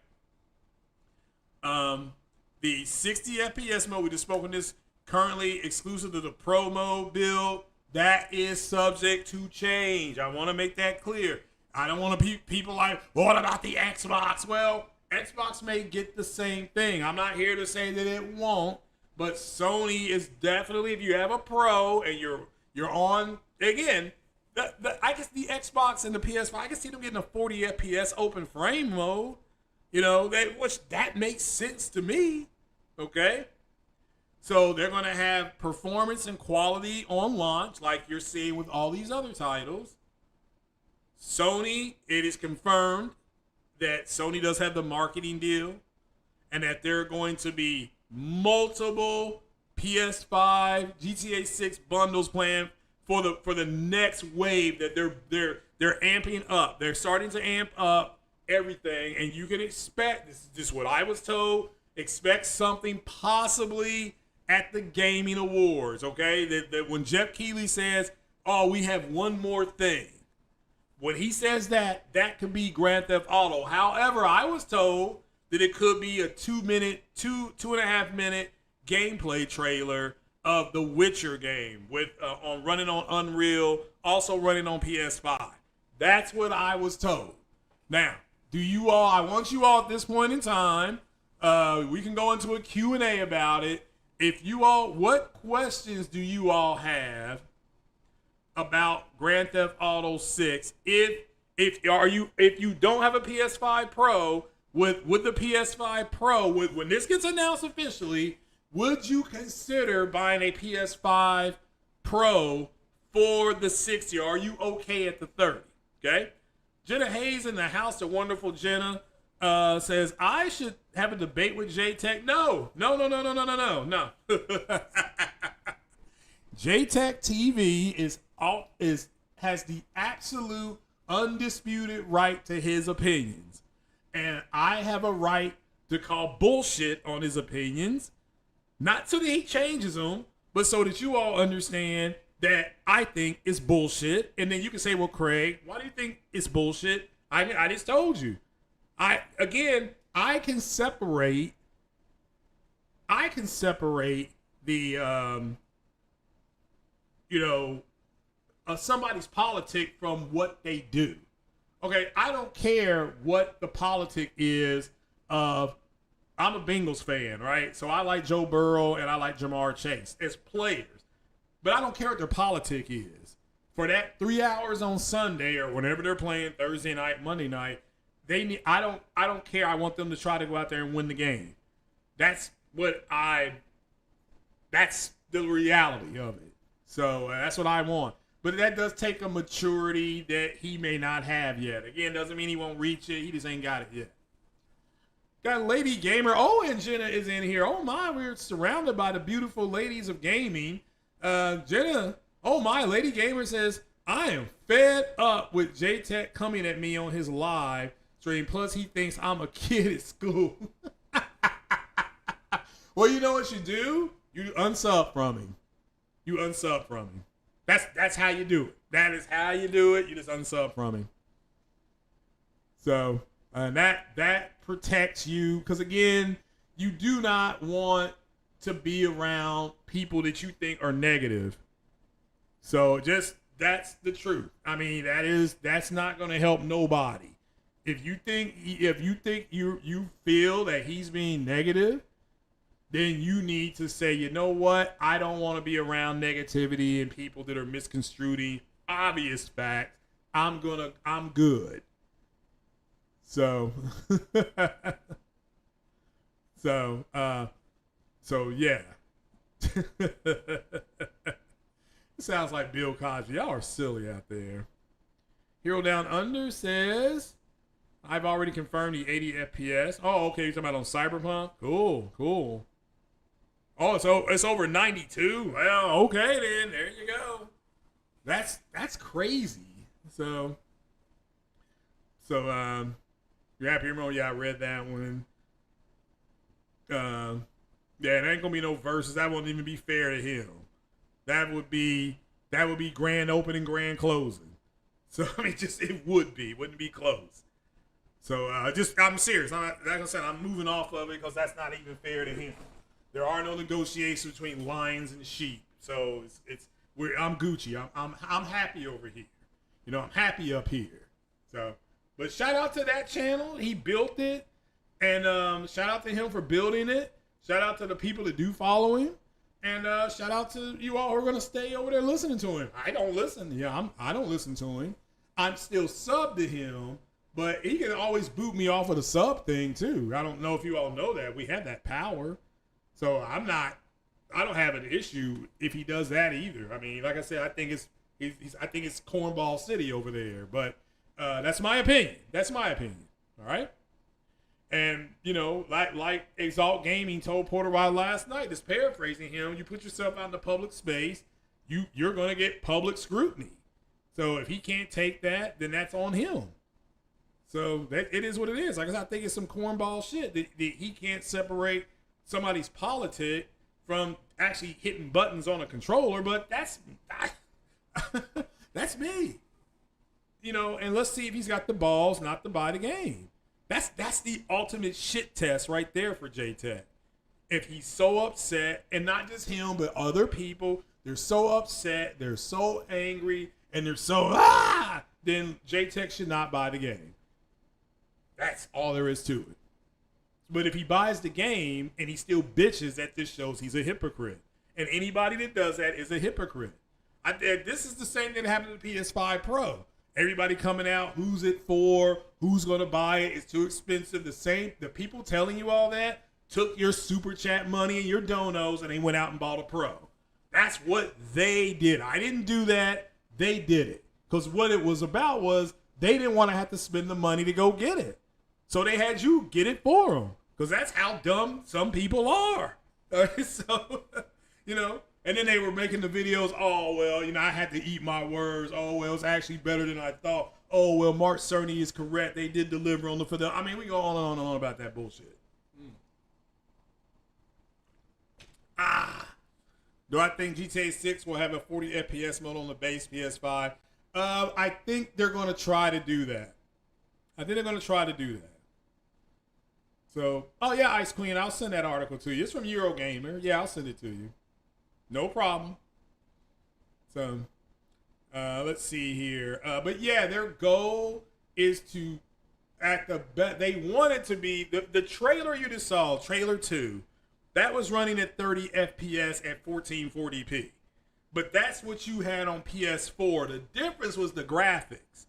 The 60 FPS mode, we just spoke on this, currently exclusive to the Pro mode build. That is subject to change. I want to make that clear. I don't want to people like, what about the Xbox? Well, Xbox may get the same thing. I'm not here to say that it won't, but Sony is definitely, if you have a Pro and you're on, again, I guess the Xbox and the PS5, I can see them getting a 40 FPS open frame mode. That makes sense to me. Okay. So they're going to have performance and quality on launch, like you're seeing with all these other titles. Sony, it is confirmed that Sony does have the marketing deal and that there are going to be multiple PS5, GTA 6 bundles planned for the next wave that they're amping up. They're starting to amp up everything, and you can expect, this is just what I was told, expect something possibly at the Gaming Awards, okay? That when Jeff Keighley says, oh, we have one more thing, when he says that could be Grand Theft Auto. However, I was told that it could be a 2.5 minute gameplay trailer of the Witcher game with running on Unreal, also running on PS5. That's what I was told. Now, I want you all at this point in time, we can go into a Q&A about it. What questions do you all have about Grand Theft Auto 6? If you don't have a PS5 Pro, with the PS5 Pro, when this gets announced officially, would you consider buying a PS5 Pro for the 60? Or are you okay at the 30? Okay. Jenna Hayes in the house, the wonderful Jenna, says, I should have a debate with J-Tech. No. J-Tech TV has the absolute undisputed right to his opinions. And I have a right to call bullshit on his opinions. Not so that he changes them, but so that you all understand that I think it's bullshit. And then you can say, well, Craig, why do you think it's bullshit? I just told you. I can separate the somebody's politic from what they do. Okay, I don't care what the politic is of. I'm a Bengals fan, right? So I like Joe Burrow and I like Jamar Chase as players, but I don't care what their politic is. For that 3 hours on Sunday or whenever they're playing Thursday night, Monday night, I don't care. I want them to try to go out there and win the game. That's the reality of it. So that's what I want. But that does take a maturity that he may not have yet. Again, doesn't mean he won't reach it. He just ain't got it yet. Got Lady Gamer. Oh, and Jenna is in here. Oh my, we're surrounded by the beautiful ladies of gaming. Jenna, oh my, Lady Gamer says, I am fed up with J-Tech coming at me on his live stream. Plus, he thinks I'm a kid at school. Well, you know what you do? You unsub from him. You unsub from him. That's how you do it. That is how you do it. You just unsub from him. So that protects you, because again, you do not want to be around people that you think are negative. So just that's the truth. I mean, that's not going to help nobody. If you think you feel that he's being negative, then you need to say, you know what? I don't want to be around negativity and people that are misconstruing obvious facts. I'm good. So, so yeah. Sounds like Bill Cosby. Y'all are silly out there. Hero Down Under says, I've already confirmed the 80 FPS. Oh, okay. You're talking about on Cyberpunk? Cool. Oh, so it's over 92. Well, okay then. There you go. That's crazy. So you're happy, Mo? Yeah, I read that one. Yeah, it ain't gonna be no verses. That won't even be fair to him. That would be grand opening, grand closing. So I mean, it wouldn't be close. So I'm serious. Like I said, I'm moving off of it because that's not even fair to him. There are no negotiations between lions and sheep. So I'm Gucci. I'm happy over here. You know, I'm happy up here. So, but shout out to that channel. He built it, and shout out to him for building it. Shout out to the people that do follow him, and shout out to you all who are gonna stay over there listening to him. I don't listen. Yeah, I don't listen to him. I'm still subbed to him, but he can always boot me off of the sub thing too. I don't know if you all know that we have that power. So I don't have an issue if he does that either. I mean, like I said, I think it's cornball city over there, but that's my opinion. All right. And you know, like Exalt Gaming told Porter Wild last night, just paraphrasing him, you put yourself out in the public space, you're gonna get public scrutiny. So if he can't take that, then that's on him. So it is what it is. Like I said, I think it's some cornball shit that he can't separate somebody's politic from actually hitting buttons on a controller, but that's me. You know, and let's see if he's got the balls not to buy the game. That's the ultimate shit test right there for J-Tech. If he's so upset, and not just him, but other people, they're so upset, they're so angry, and they're so then J-Tech should not buy the game. That's all there is to it. But if he buys the game and he still bitches, that this shows he's a hypocrite. And anybody that does that is a hypocrite. This is the same thing that happened to the PS5 Pro. Everybody coming out, who's it for? Who's going to buy it? It's too expensive. The people telling you all that took your super chat money and your donos and they went out and bought a Pro. That's what they did. I didn't do that. They did it. Because what it was about was they didn't want to have to spend the money to go get it. So they had you get it for them. Because that's how dumb some people are. So, you know, and then they were making the videos, oh, well, you know, I had to eat my words. Oh, well, it's actually better than I thought. Oh, well, Mark Cerny is correct. They did deliver on the fidelity. I mean, we go on and on and on about that bullshit. Do I think GTA 6 will have a 40 FPS mode on the base PS5? I think they're going to try to do that. So, oh yeah, Ice Queen, I'll send that article to you. It's from Eurogamer. Yeah, I'll send it to you. No problem. So, let's see here. But yeah, their goal is to, they want it to be, the trailer you just saw, trailer 2, that was running at 30 FPS at 1440p. But that's what you had on PS4. The difference was the graphics.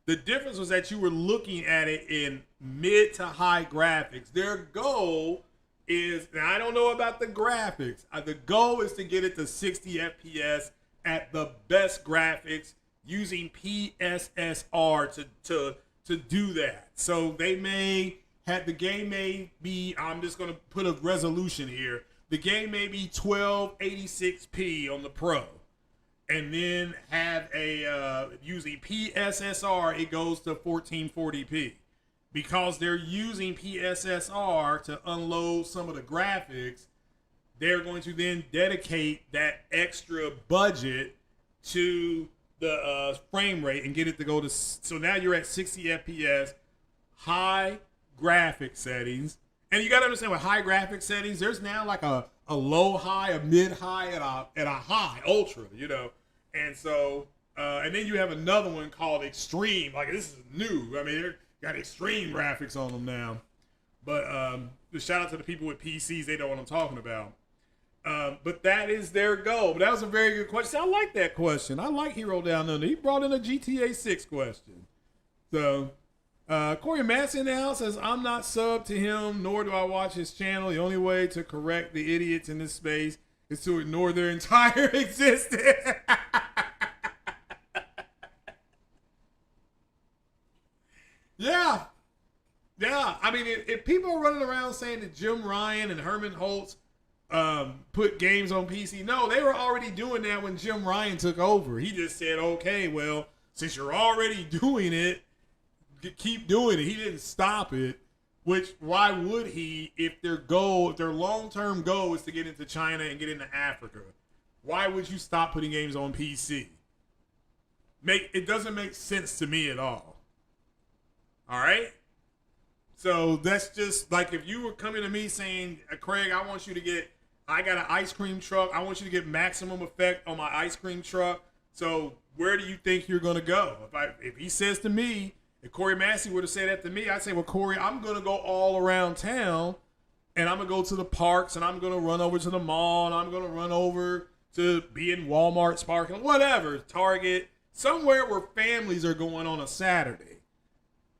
The difference was that you were looking at it in mid to high graphics. Their goal is, now I don't know about the graphics. The goal is to get it to 60 FPS at the best graphics using PSSR to do that. So they may have, the game may be, I'm just going to put a resolution here. The game may be 1286p on the Pro. And then have a, using PSSR, it goes to 1440p. Because they're using PSSR to unload some of the graphics, they're going to then dedicate that extra budget to the frame rate and get it to go to, so now you're at 60 FPS, high graphic settings. And you got to understand, with high graphic settings, there's now like a low high, a mid high, and a high ultra, you know. And so, and then you have another one called extreme. Like, this is new. I mean, they're got extreme graphics on them now. But just shout out to the people with PCs. They know what I'm talking about. But that is their goal. But that was a very good question. I like that question. I like Hero Down Under. He brought in a GTA 6 question. So, Corey Madsen now says, I'm not subbed to him, nor do I watch his channel. The only way to correct the idiots in this space is to ignore their entire existence. Yeah. Yeah. I mean, if people are running around saying that Jim Ryan and Herman Holtz put games on PC, no, they were already doing that when Jim Ryan took over. He just said, okay, well, since you're already doing it, keep doing it. He didn't stop it, which why would he if their goal, if their long-term goal is to get into China and get into Africa? Why would you stop putting games on PC? It doesn't make sense to me at all. All right? So that's just like if you were coming to me saying, Craig, I want you to get, I got an ice cream truck. I want you to get maximum effect on my ice cream truck. So where do you think you're going to go? If he says to me, if Corey Massey were to say that to me, I'd say, well, Corey, I'm going to go all around town and I'm going to go to the parks and I'm going to run over to the mall and I'm going to run over to be in Walmart, Sparkling, whatever, Target, somewhere where families are going on a Saturday.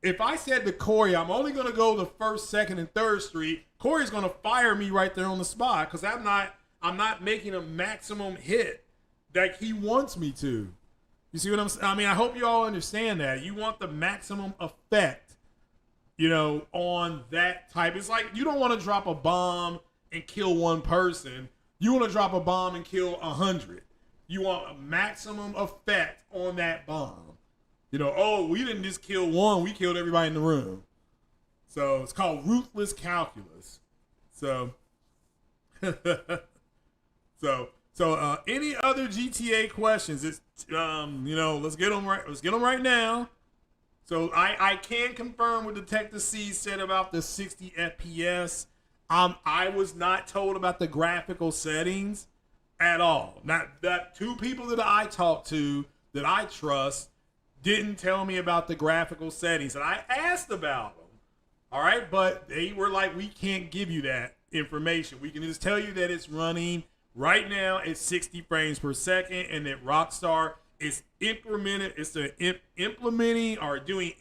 If I said to Corey, I'm only going to go to 1st, 2nd, and 3rd Street, Corey's going to fire me right there on the spot because I'm not making a maximum hit like he wants me to. You see what I'm saying? I mean, I hope you all understand that. You want the maximum effect, you know, on that type. It's like you don't want to drop a bomb and kill one person. You want to drop a bomb and kill 100. You want a maximum effect on that bomb. You know, oh, we didn't just kill one, we killed everybody in the room. So it's called ruthless calculus. So, so any other GTA questions? It's you know, let's get them right. Let's get them right now. So I can confirm what Detective C said about the 60 FPS. I was not told about the graphical settings at all. Not that two people that I talked to that I trust didn't tell me about the graphical settings, and I asked about them. All right, but they were like, we can't give you that information. We can just tell you that it's running right now at 60 frames per second, and that Rockstar is implementing or doing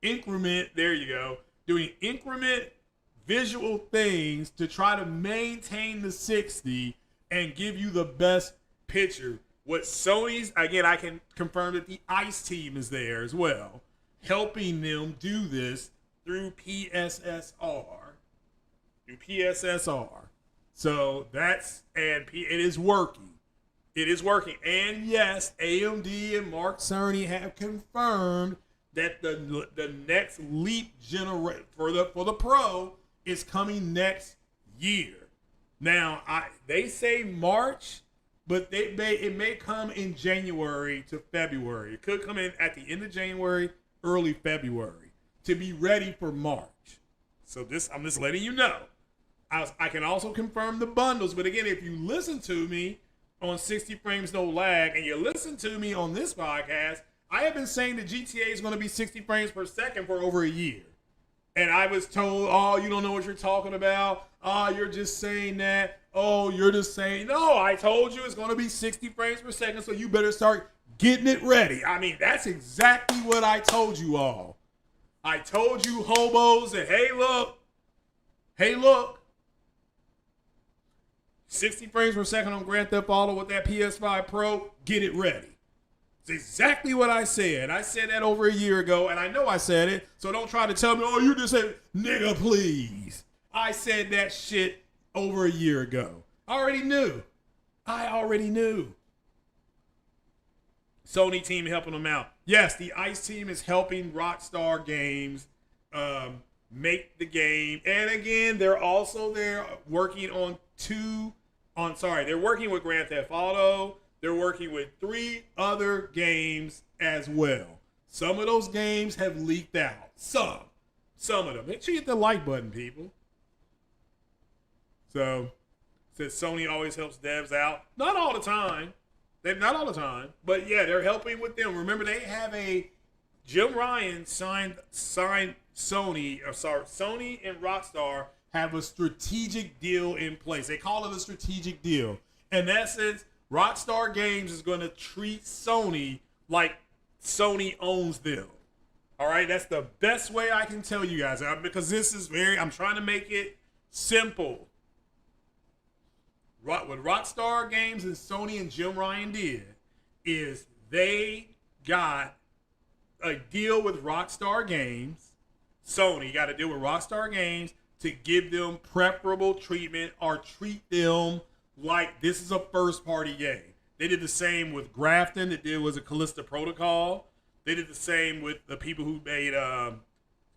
increment. There you go, doing increment visual things to try to maintain the 60 and give you the best picture. What Sony's, again, I can confirm that the ICE team is there as well, helping them do this through PSSR. So that's, and it is working. It is working. And yes, AMD and Mark Cerny have confirmed that the next leap for the Pro is coming next year. Now, they say March, but it may come in January to February. It could come in at the end of January, early February, to be ready for March. So I'm just letting you know. I can also confirm the bundles, but again, if you listen to me on 60 frames no lag, and you listen to me on this podcast, I have been saying that GTA is going to be 60 frames per second for over a year. And I was told, oh, you don't know what you're talking about. Oh, you're just saying that. Oh, you're just saying, no, I told you it's going to be 60 frames per second, so you better start getting it ready. I mean, that's exactly what I told you all. I told you hobos that, hey, look, 60 frames per second on Grand Theft Auto with that PS5 Pro, get it ready. It's exactly what I said. I said that over a year ago, and I know I said it, so don't try to tell me, oh, you just said, nigga, please. I said that shit over a year ago. I already knew. Sony team helping them out. Yes, the ICE team is helping Rockstar Games make the game. And again, they're also there working on they're working with Grand Theft Auto. They're working with 3 other games as well. Some of those games have leaked out. Some of them. Make sure you hit the like button, people. So, says Sony always helps devs out. Not all the time. Not all the time. But yeah, they're helping with them. Remember, they have Jim Ryan signed Sony and Rockstar have a strategic deal in place. They call it a strategic deal. In essence, Rockstar Games is going to treat Sony like Sony owns them. All right, that's the best way I can tell you guys, because this is I'm trying to make it simple. What Rockstar Games and Sony and Jim Ryan did is they got a deal with Rockstar Games. Sony got a deal with Rockstar Games to give them preferable treatment or treat them like this is a first-party game. They did the same with Grafton. They did was a Callisto Protocol. They did the same with the people who made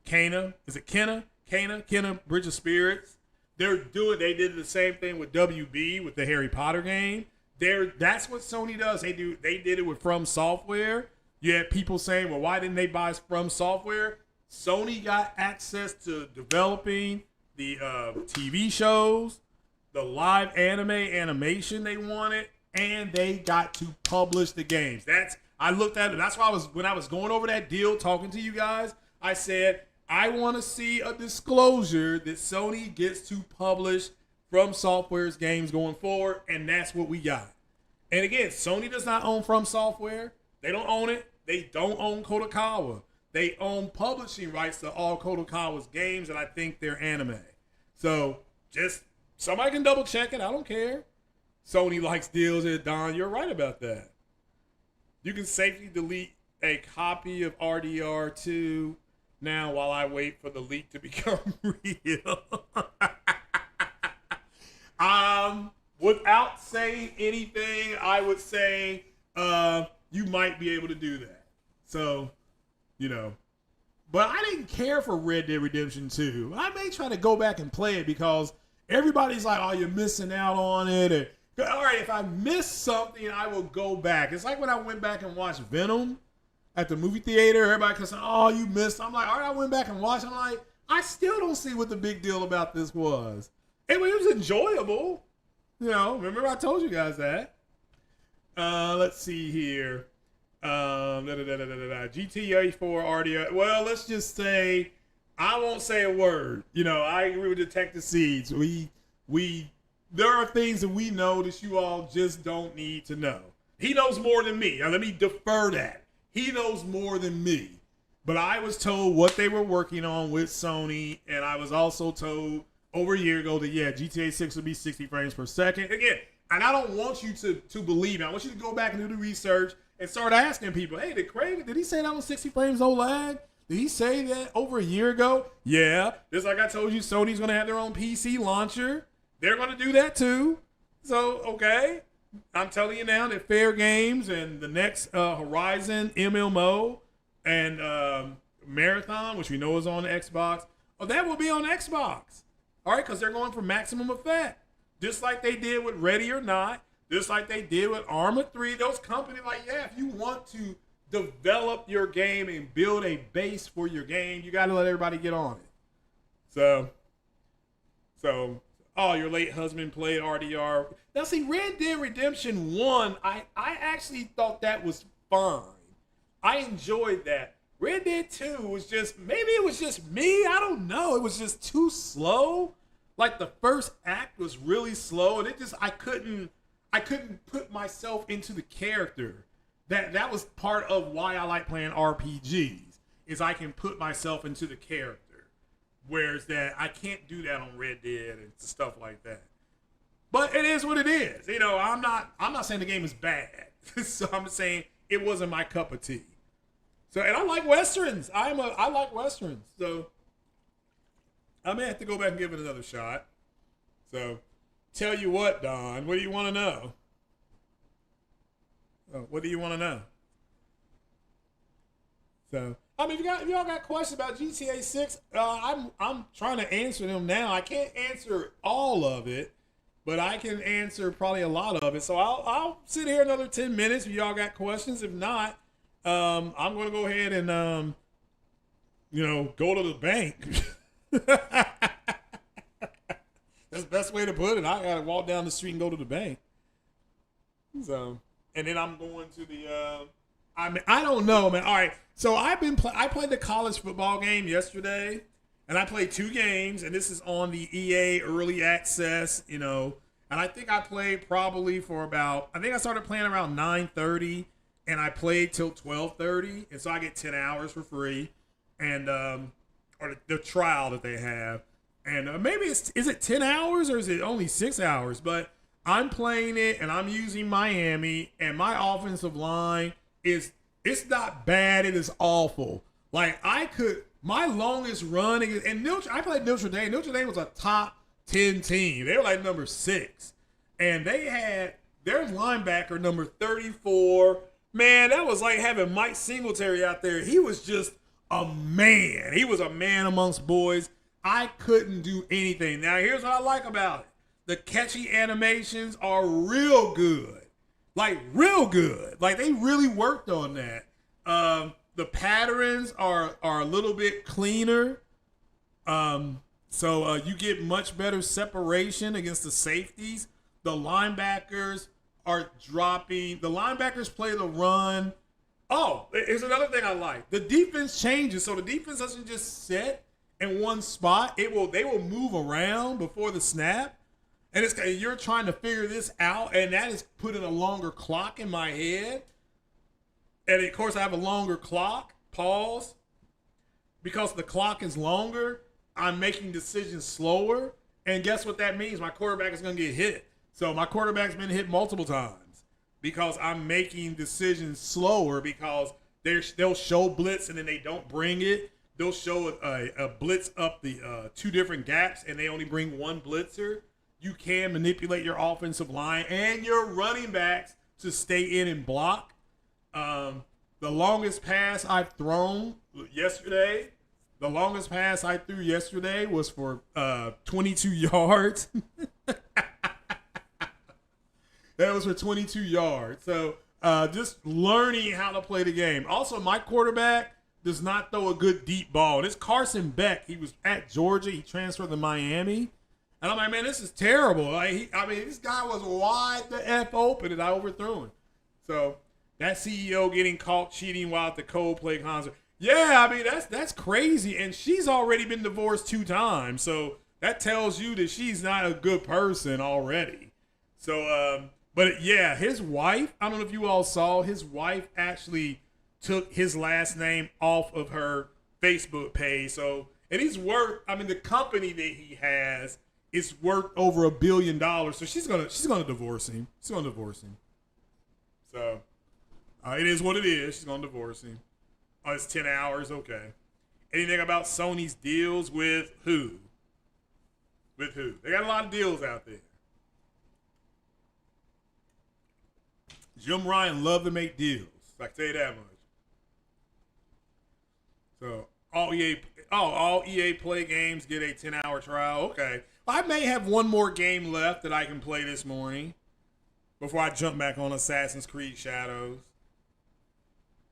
Kena. Is it Kena? Kena, Bridge of Spirits. They did the same thing with WB, with the Harry Potter game. That's what Sony does. They did it with From Software. You had people saying, well, why didn't they buy From Software? Sony got access to developing the TV shows, the live animation they wanted, and they got to publish the games. I looked at it. That's why when I was going over that deal, talking to you guys, I said, I want to see a disclosure that Sony gets to publish From Software's games going forward, and that's what we got. And again, Sony does not own From Software. They don't own it. They don't own Kodokawa. They own publishing rights to all Kodokawa's games, and I think they're anime. So just somebody can double check it. I don't care. Sony likes deals. Don, you're right about that. You can safely delete a copy of RDR2 now while I wait for the leak to become real. Without saying anything, I would say you might be able to do that. So, but I didn't care for Red Dead Redemption 2. I may try to go back and play it because everybody's like, oh, you're missing out on it. All right, if I miss something, I will go back. It's like when I went back and watched Venom at the movie theater. Everybody can say, oh, you missed. I'm like, all right, I went back and watched. I'm like, I still don't see what the big deal about this was. Anyway, it was enjoyable. Remember I told you guys that. Let's see here. GTA 4 RDR. Well, let's just say I won't say a word. I agree with Detective Seeds. There are things that we know that you all just don't need to know. He knows more than me. Now, let me defer that. He knows more than me. But I was told what they were working on with Sony, and I was also told over a year ago that, yeah, GTA 6 would be 60 frames per second. Again, and I don't want you to believe it. I want you to go back and do the research and start asking people, hey, did he say that was 60 frames no lag? Did he say that over a year ago? Yeah. Just like I told you, Sony's going to have their own PC launcher. They're going to do that too. So, okay. I'm telling you now that Fair Games and the next Horizon MMO and Marathon, which we know is on the Xbox, that will be on Xbox. All right, because they're going for maximum effect. Just like they did with Ready or Not, just like they did with Arma 3. Those companies like, yeah, if you want to develop your game and build a base for your game, you got to let everybody get on it. So, oh, your late husband played RDR. Now, see, Red Dead Redemption 1, I actually thought that was fine. I enjoyed that. Red Dead 2 was maybe it was just me. I don't know. It was just too slow. Like, the first act was really slow, and I couldn't put myself into the character. That was part of why I like playing RPGs, is I can put myself into the character. Whereas that I can't do that on Red Dead and stuff like that. But it is what it is. You know, I'm not saying the game is bad. So I'm just saying it wasn't my cup of tea. So, and I like Westerns. I like Westerns. So I may have to go back and give it another shot. So tell you what, Don, what do you want to know? What do you want to know? So, I mean, if y'all got questions about GTA 6, I'm trying to answer them now. I can't answer all of it, but I can answer probably a lot of it. So I'll sit here another 10 minutes if y'all got questions. If not, I'm going to go ahead and, go to the bank. That's the best way to put it. I got to walk down the street and go to the bank. So, and then I'm going to the, I don't know, man. All right. So I played the college football game yesterday, and I played 2 games, and this is on the EA early access, and I think I played probably for about, I think I started playing around 9:30, and I played till 12:30, and so I get 10 hours for free, and or the trial that they have, and maybe is it 10 hours or is it only 6 hours? But I'm playing it, and I'm using Miami, and my offensive line it's not bad, it is awful. Like my longest run, and I played Notre Dame. Notre Dame was a top 10 team. They were like number 6. And they had their linebacker number 34. Man, that was like having Mike Singletary out there. He was just a man. He was a man amongst boys. I couldn't do anything. Now, here's what I like about it. The catchy animations are real good. Like, real good. Like, they really worked on that. The patterns are a little bit cleaner. So you get much better separation against the safeties. The linebackers are dropping. The linebackers play the run. Oh, here's another thing I like. The defense changes. So the defense doesn't just sit in one spot. They will move around before the snap. And you're trying to figure this out, and that is putting a longer clock in my head. And of course, I have a longer clock, pause. Because the clock is longer, I'm making decisions slower. And guess what that means? My quarterback is going to get hit. So my quarterback's been hit multiple times because I'm making decisions slower because they'll show blitz and then they don't bring it. They'll show a blitz up the 2 different gaps and they only bring 1 blitzer. You can manipulate your offensive line and your running backs to stay in and block. The longest pass I've thrown yesterday, was for 22 yards. That was for 22 yards. So just learning how to play the game. Also, my quarterback does not throw a good deep ball. This Carson Beck, he was at Georgia. He transferred to Miami. And I'm like, man, this is terrible. This guy was wide the F open, and I overthrew him. So that CEO getting caught cheating while at the Coldplay concert. Yeah, that's crazy. And she's already been divorced 2 times. So that tells you that she's not a good person already. So, but yeah, his wife, I don't know if you all saw, his wife actually took his last name off of her Facebook page. So, and he's worth, the company that he has, it's worth over $1 billion. So she's gonna divorce him. She's gonna divorce him. So it is what it is. She's gonna divorce him. Oh, it's 10 hours. Okay. Anything about Sony's deals with who? With who? They got a lot of deals out there. Jim Ryan loved to make deals. I can tell you that much. So all EA Play games get a 10-hour trial. Okay. I may have one more game left that I can play this morning before I jump back on Assassin's Creed Shadows.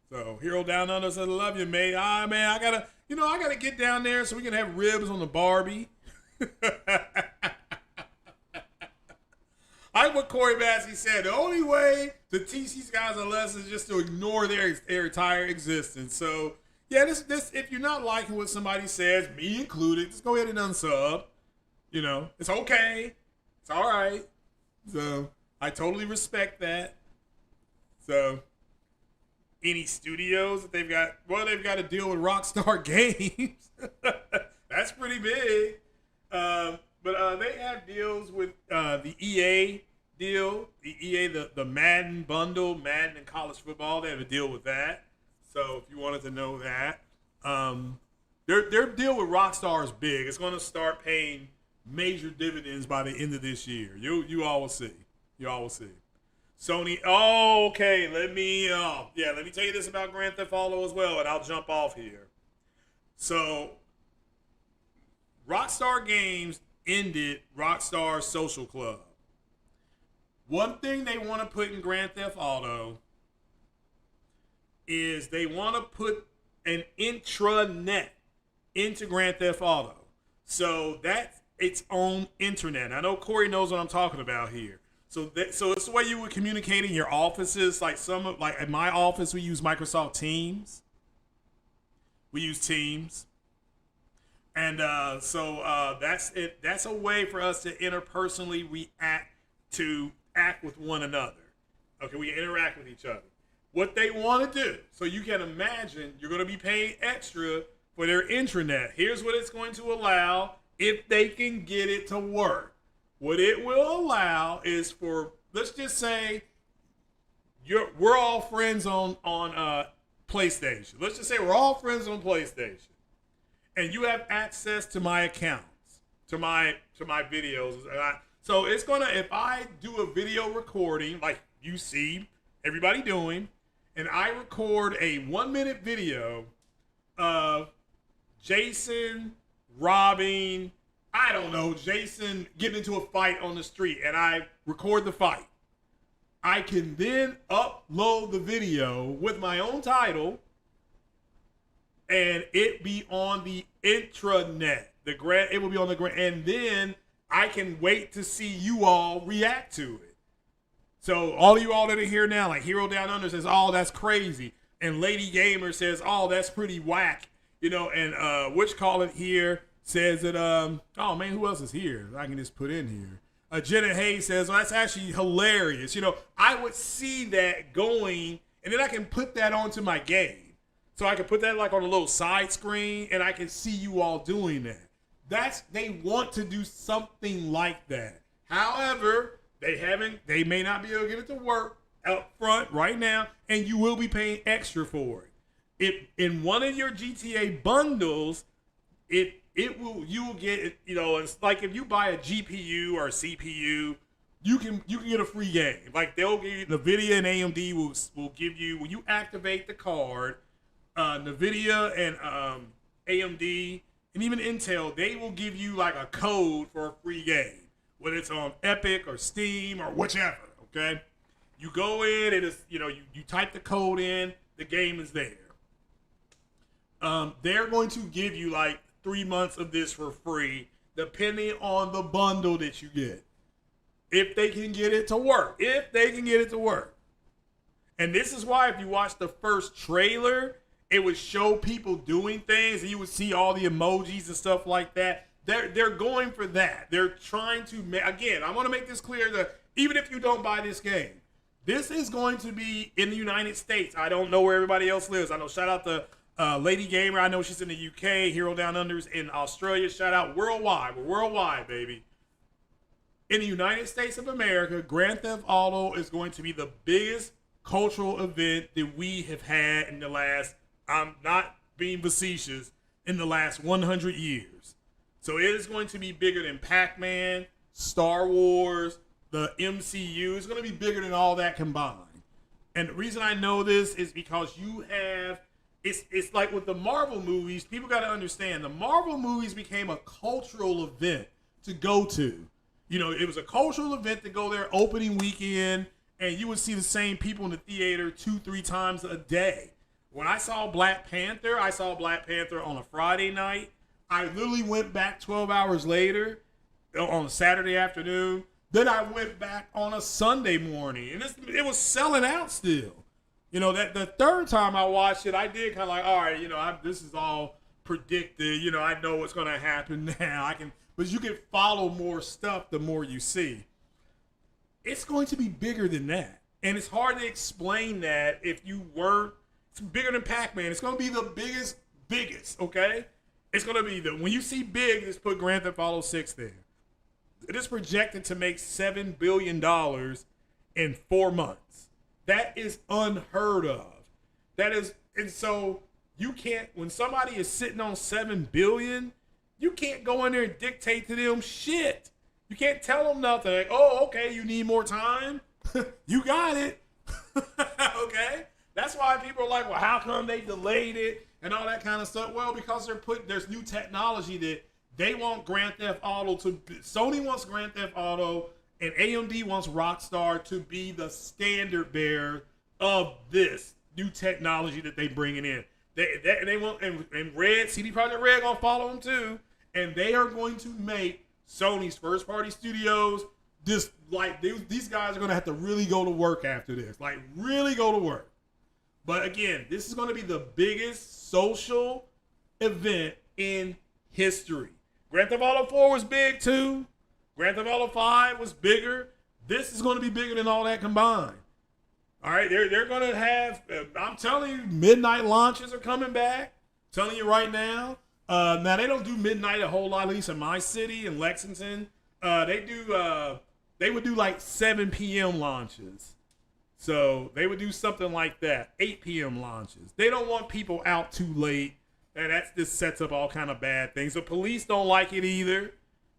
So Hero Down Under said, "Love you, mate." Man, I gotta get down there so we can have ribs on the Barbie. I what Corey Bassey said. The only way to teach these guys a lesson is just to ignore their entire existence. So yeah, this if you're not liking what somebody says, me included, just go ahead and unsub. It's okay. It's all right. So I totally respect that. So any studios that they've got to deal with Rockstar Games. That's pretty big. But But they have deals with the EA deal, the EA, the Madden bundle, Madden and college football. They have a deal with that. So if you wanted to know that, their deal with Rockstar is big. It's going to start paying major dividends by the end of this year. You all will see. You all will see. Sony. Oh, okay. Let me tell you this about Grand Theft Auto as well, and I'll jump off here. So, Rockstar Games ended Rockstar Social Club. One thing they want to put in Grand Theft Auto is they want to put an intranet into Grand Theft Auto. So that's its own internet. I know Corey knows what I'm talking about here. So it's the way you would communicate in your offices. Like at my office, we use Microsoft Teams. We use Teams. And that's it. That's a way for us to interpersonally act with one another. Okay, we interact with each other. What they want to do, so you can imagine you're going to be paying extra for their intranet. Here's what it's going to allow if they can get it to work. What it will allow is for, let's just say, we're all friends on PlayStation. Let's just say we're all friends on PlayStation, and you have access to my accounts, to my videos. So it's gonna, if I do a video recording like you see everybody doing, and I record a 1-minute video of Jason robbing, I don't know, Jason getting into a fight on the street, and I record the fight, I can then upload the video with my own title, and it be on the intranet. It will be on the and then I can wait to see you all react to it. So all of you all that are here now, like Hero Down Under says, "Oh, that's crazy," and Lady Gamer says, "Oh, that's pretty whack," and Which Call It here says that, oh man, who else is here? I can just put in here. Jenna Hayes says, well, that's actually hilarious. I would see that going, and then I can put that onto my game. So I can put that like on a little side screen, and I can see you all doing that. They want to do something like that. However, they may not be able to get it to work up front right now, and you will be paying extra for it. If in one of your GTA bundles, you will get, it's like if you buy a GPU or a CPU, you can get a free game. Like they'll give you, NVIDIA and AMD will give you, when you activate the card, NVIDIA and AMD and even Intel, they will give you like a code for a free game, whether it's on Epic or Steam or whichever. Okay, you go in, it is, you type the code in, the game is there. They're going to give you like 3 months of this for free, depending on the bundle that you get. If they can get it to work. And this is why if you watch the first trailer, it would show people doing things, and you would see all the emojis and stuff like that. They're going for that. They're trying to again, I want to make this clear that even if you don't buy this game, this is going to be in the United States. I don't know where everybody else lives. I know, shout out to Lady Gamer, I know she's in the UK. Hero Down Under's in Australia. Shout out worldwide. We're worldwide, baby. In the United States of America, Grand Theft Auto is going to be the biggest cultural event that we have had in the last, I'm not being facetious, in the last 100 years. So it is going to be bigger than Pac-Man, Star Wars, the MCU. It's going to be bigger than all that combined. And the reason I know this is because you have, it's like with the Marvel movies, people got to understand, the Marvel movies became a cultural event to go to. It was a cultural event to go there opening weekend, and you would see the same people in the theater 2-3 times a day. When I saw Black Panther, on a Friday night. I literally went back 12 hours later on a Saturday afternoon. Then I went back on a Sunday morning, and it was selling out still. That the third time I watched it, I did kind of like, all right, this is all predicted. I know what's going to happen now. But you can follow more stuff the more you see. It's going to be bigger than that, and it's hard to explain that if you weren't. It's bigger than Pac-Man. It's going to be the biggest. Okay, it's going to be when you see big, just put Grand Theft Auto 6 there. It is projected to make $7 billion in 4 months. That is unheard of. That is, and so you can't, when somebody is sitting on $7 billion, you can't go in there and dictate to them shit. You can't tell them nothing. Like, oh, okay, you need more time? You got it. Okay? That's why people are like, well, how come they delayed it and all that kind of stuff? Well, because there's new technology that they want Grand Theft Auto to, Sony wants Grand Theft Auto and AMD wants Rockstar to be the standard bearer of this new technology that they bringing in. They want, and Red, CD Projekt Red gonna follow them too, and they are going to make Sony's first party studios just like these guys are gonna have to really go to work after this, like really go to work. But again, this is going to be the biggest social event in history. Grand Theft Auto 4 was big too. Grand Theft Auto 5 was bigger. This is going to be bigger than all that combined. All right, they're going to have, I'm telling you, midnight launches are coming back. I'm telling you right now. Now, they don't do midnight a whole lot, at least in my city, in Lexington. They would do like 7 p.m. launches. So they would do something like that, 8 p.m. launches. They don't want people out too late, and this sets up all kind of bad things. The police don't like it either.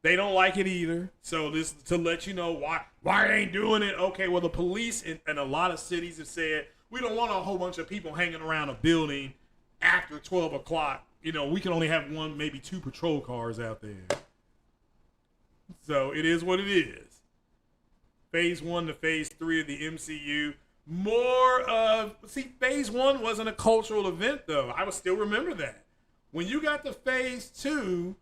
They don't like it either. So this to let you know why they ain't doing it. Okay, well the police in a lot of cities have said we don't want a whole bunch of people hanging around a building after 12 o'clock. You know, we can only have 1, maybe 2 patrol cars out there. So it is what it is. Phase 1 to Phase 3 of the MCU. Phase 1 wasn't a cultural event, though. I would still remember that. When you got to Phase 2,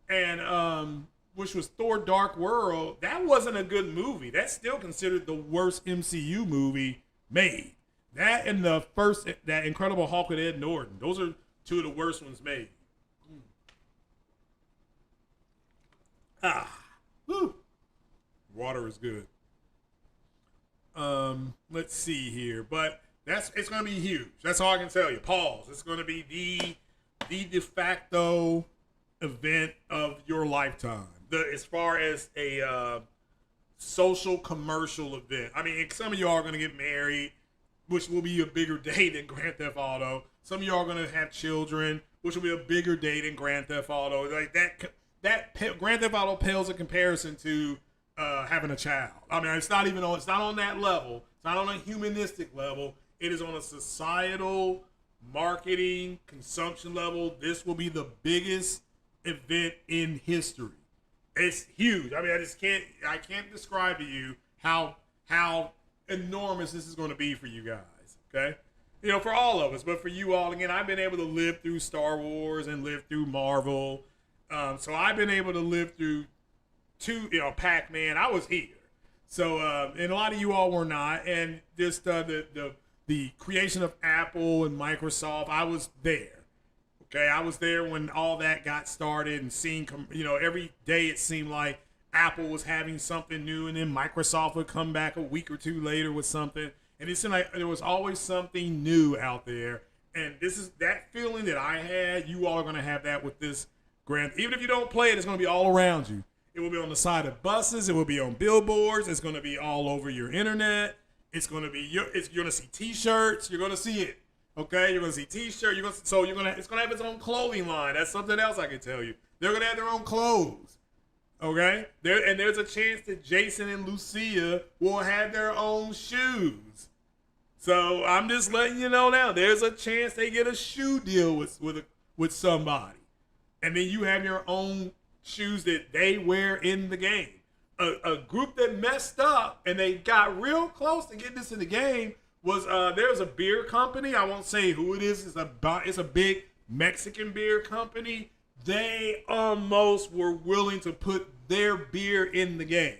and which was Thor Dark World, that wasn't a good movie. That's still considered the worst MCU movie made. That and that Incredible Hulk with Ed Norton. Those are 2 of the worst ones made. Woo. Water is good. Let's see here, but it's going to be huge. That's all I can tell you. Pause. It's going to be the de facto event of your lifetime. As far as a social commercial event. I mean, some of y'all are going to get married, which will be a bigger day than Grand Theft Auto. Some of y'all are going to have children, which will be a bigger day than Grand Theft Auto. Like that Grand Theft Auto pales in comparison to having a child. I mean, it's not on that level. It's not on a humanistic level. It is on a societal, marketing, consumption level. This will be the biggest event in history. It's huge. I mean, I can't describe to you how enormous this is going to be for you guys. Okay? You know, for all of us, but for you all, again, I've been able to live through Star Wars and live through Marvel. So I've been able to live through Pac-Man. I was here. So, and a lot of you all were not. And just the creation of Apple and Microsoft, I was there. Okay, I was there when all that got started and seeing, every day it seemed like Apple was having something new, and then Microsoft would come back a week or 2 later with something. And it seemed like there was always something new out there. And this is that feeling that I had. You all are going to have that with this even if you don't play it, it's going to be all around you. It will be on the side of buses. It will be on billboards. It's going to be all over your internet. It's going to be you're going to see T-shirts. You're going to see it. Okay, you're going to see T-shirts. It's going to have its own clothing line. That's something else I can tell you. They're going to have their own clothes. Okay, there's a chance that Jason and Lucia will have their own shoes. So I'm just letting you know now. There's a chance they get a shoe deal with somebody. And then you have your own shoes that they wear in the game. A group that messed up and they got real close to getting this in the game was there's a beer company. I won't say who it is. It's a big Mexican beer company. They almost were willing to put their beer in the game.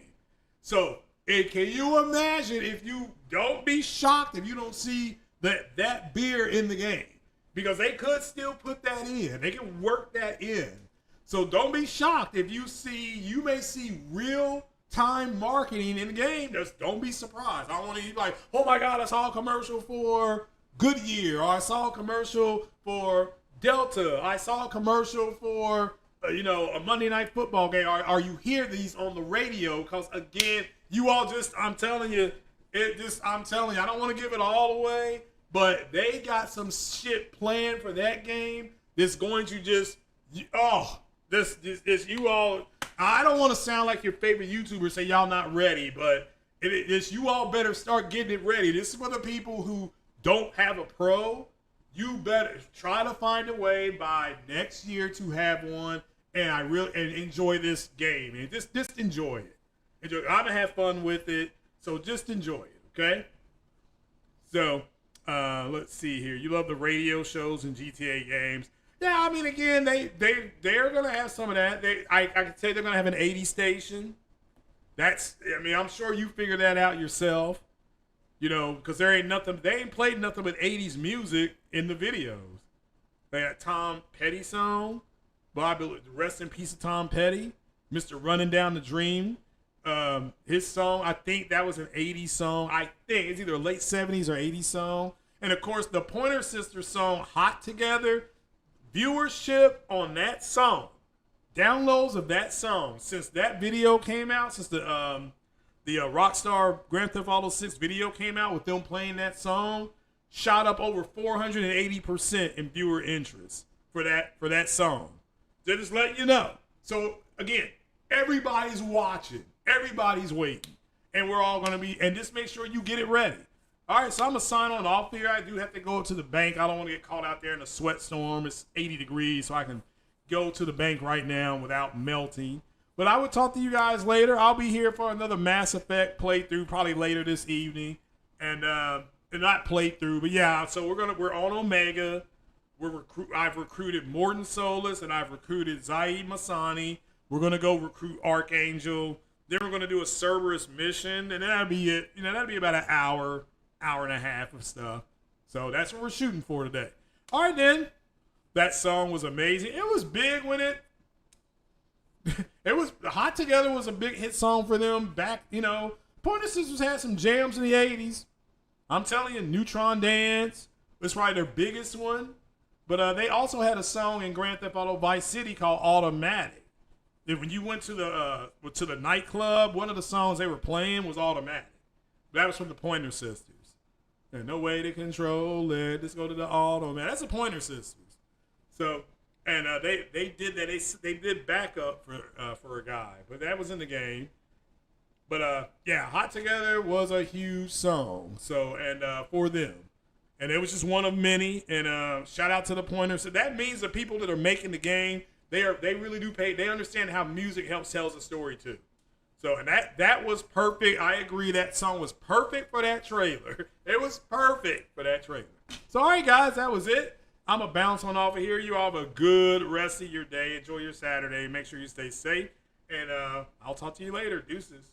So can you imagine if you don't be shocked if you don't see that beer in the game? Because they could still put that in. They can work that in. So don't be shocked if you may see real-time marketing in the game. Just don't be surprised. I don't want to be like, oh my God, I saw a commercial for Goodyear, or I saw a commercial for Delta. I saw a commercial for a Monday Night Football game, or you hear these on the radio, because again, you all I'm telling you, I don't want to give it all away, but they got some shit planned for that game that's going to you all. I don't want to sound like your favorite YouTuber say y'all not ready, but you all better start getting it ready. This is for the people who don't have a pro. You better try to find a way by next year to have one, and enjoy this game. And just enjoy it. I'm gonna have fun with it, so just enjoy it, okay? So let's see here. You love the radio shows and GTA games. Yeah, I mean, again, they're gonna have some of that. I could say they're gonna have an 80 station. I'm sure you figured that out yourself. Because they ain't played nothing but 80s music in the videos. They had Tom Petty song, rest in peace of Tom Petty, Mr. Running Down the Dream. His song, I think that was an 80s song. I think it's either a late 70s or 80s song. And of course, the Pointer Sisters song, Hot Together, viewership on that song, downloads of that song, since that video came out, since the Rockstar Grand Theft Auto 6 video came out with them playing that song, shot up over 480% in viewer interest for that song. Just letting you know. So again, everybody's watching, everybody's waiting, and we're all gonna be. And just make sure you get it ready. All right, so I'm gonna sign on off here. I do have to go to the bank. I don't want to get caught out there in a sweat storm. It's 80 degrees, so I can go to the bank right now without melting. But I will talk to you guys later. I'll be here for another Mass Effect playthrough, probably later this evening, and not playthrough, but yeah. So we're on Omega. I've recruited Morton Solis and I've recruited Zaid Masani. We're gonna go recruit Archangel. Then we're gonna do a Cerberus mission, and that'll be it. That'll be about an hour and a half of stuff. So that's what we're shooting for today. All right, then. That song was amazing. It was big when it was Hot Together was a big hit song for them back, Pointer Sisters had some jams in the 80s. I'm telling you, Neutron Dance was probably their biggest one. But they also had a song in Grand Theft Auto Vice City called Automatic. When you went to the nightclub, one of the songs they were playing was Automatic. That was from the Pointer Sisters. And no way to control it. Just go to the Automatic. That's the Pointer Sisters. So, and they did that. They did backup for a guy, but that was in the game. But yeah, Hot Together was a huge song. So, and for them, and it was just one of many. And shout out to the Pointers. So that means the people that are making the game, they really do pay. They understand how music helps tell a story too. So, and that was perfect. I agree. That song was perfect for that trailer. It was perfect for that trailer. So, all right, guys, that was it. I'm going to bounce on off of here. You all have a good rest of your day. Enjoy your Saturday. Make sure you stay safe. And I'll talk to you later. Deuces.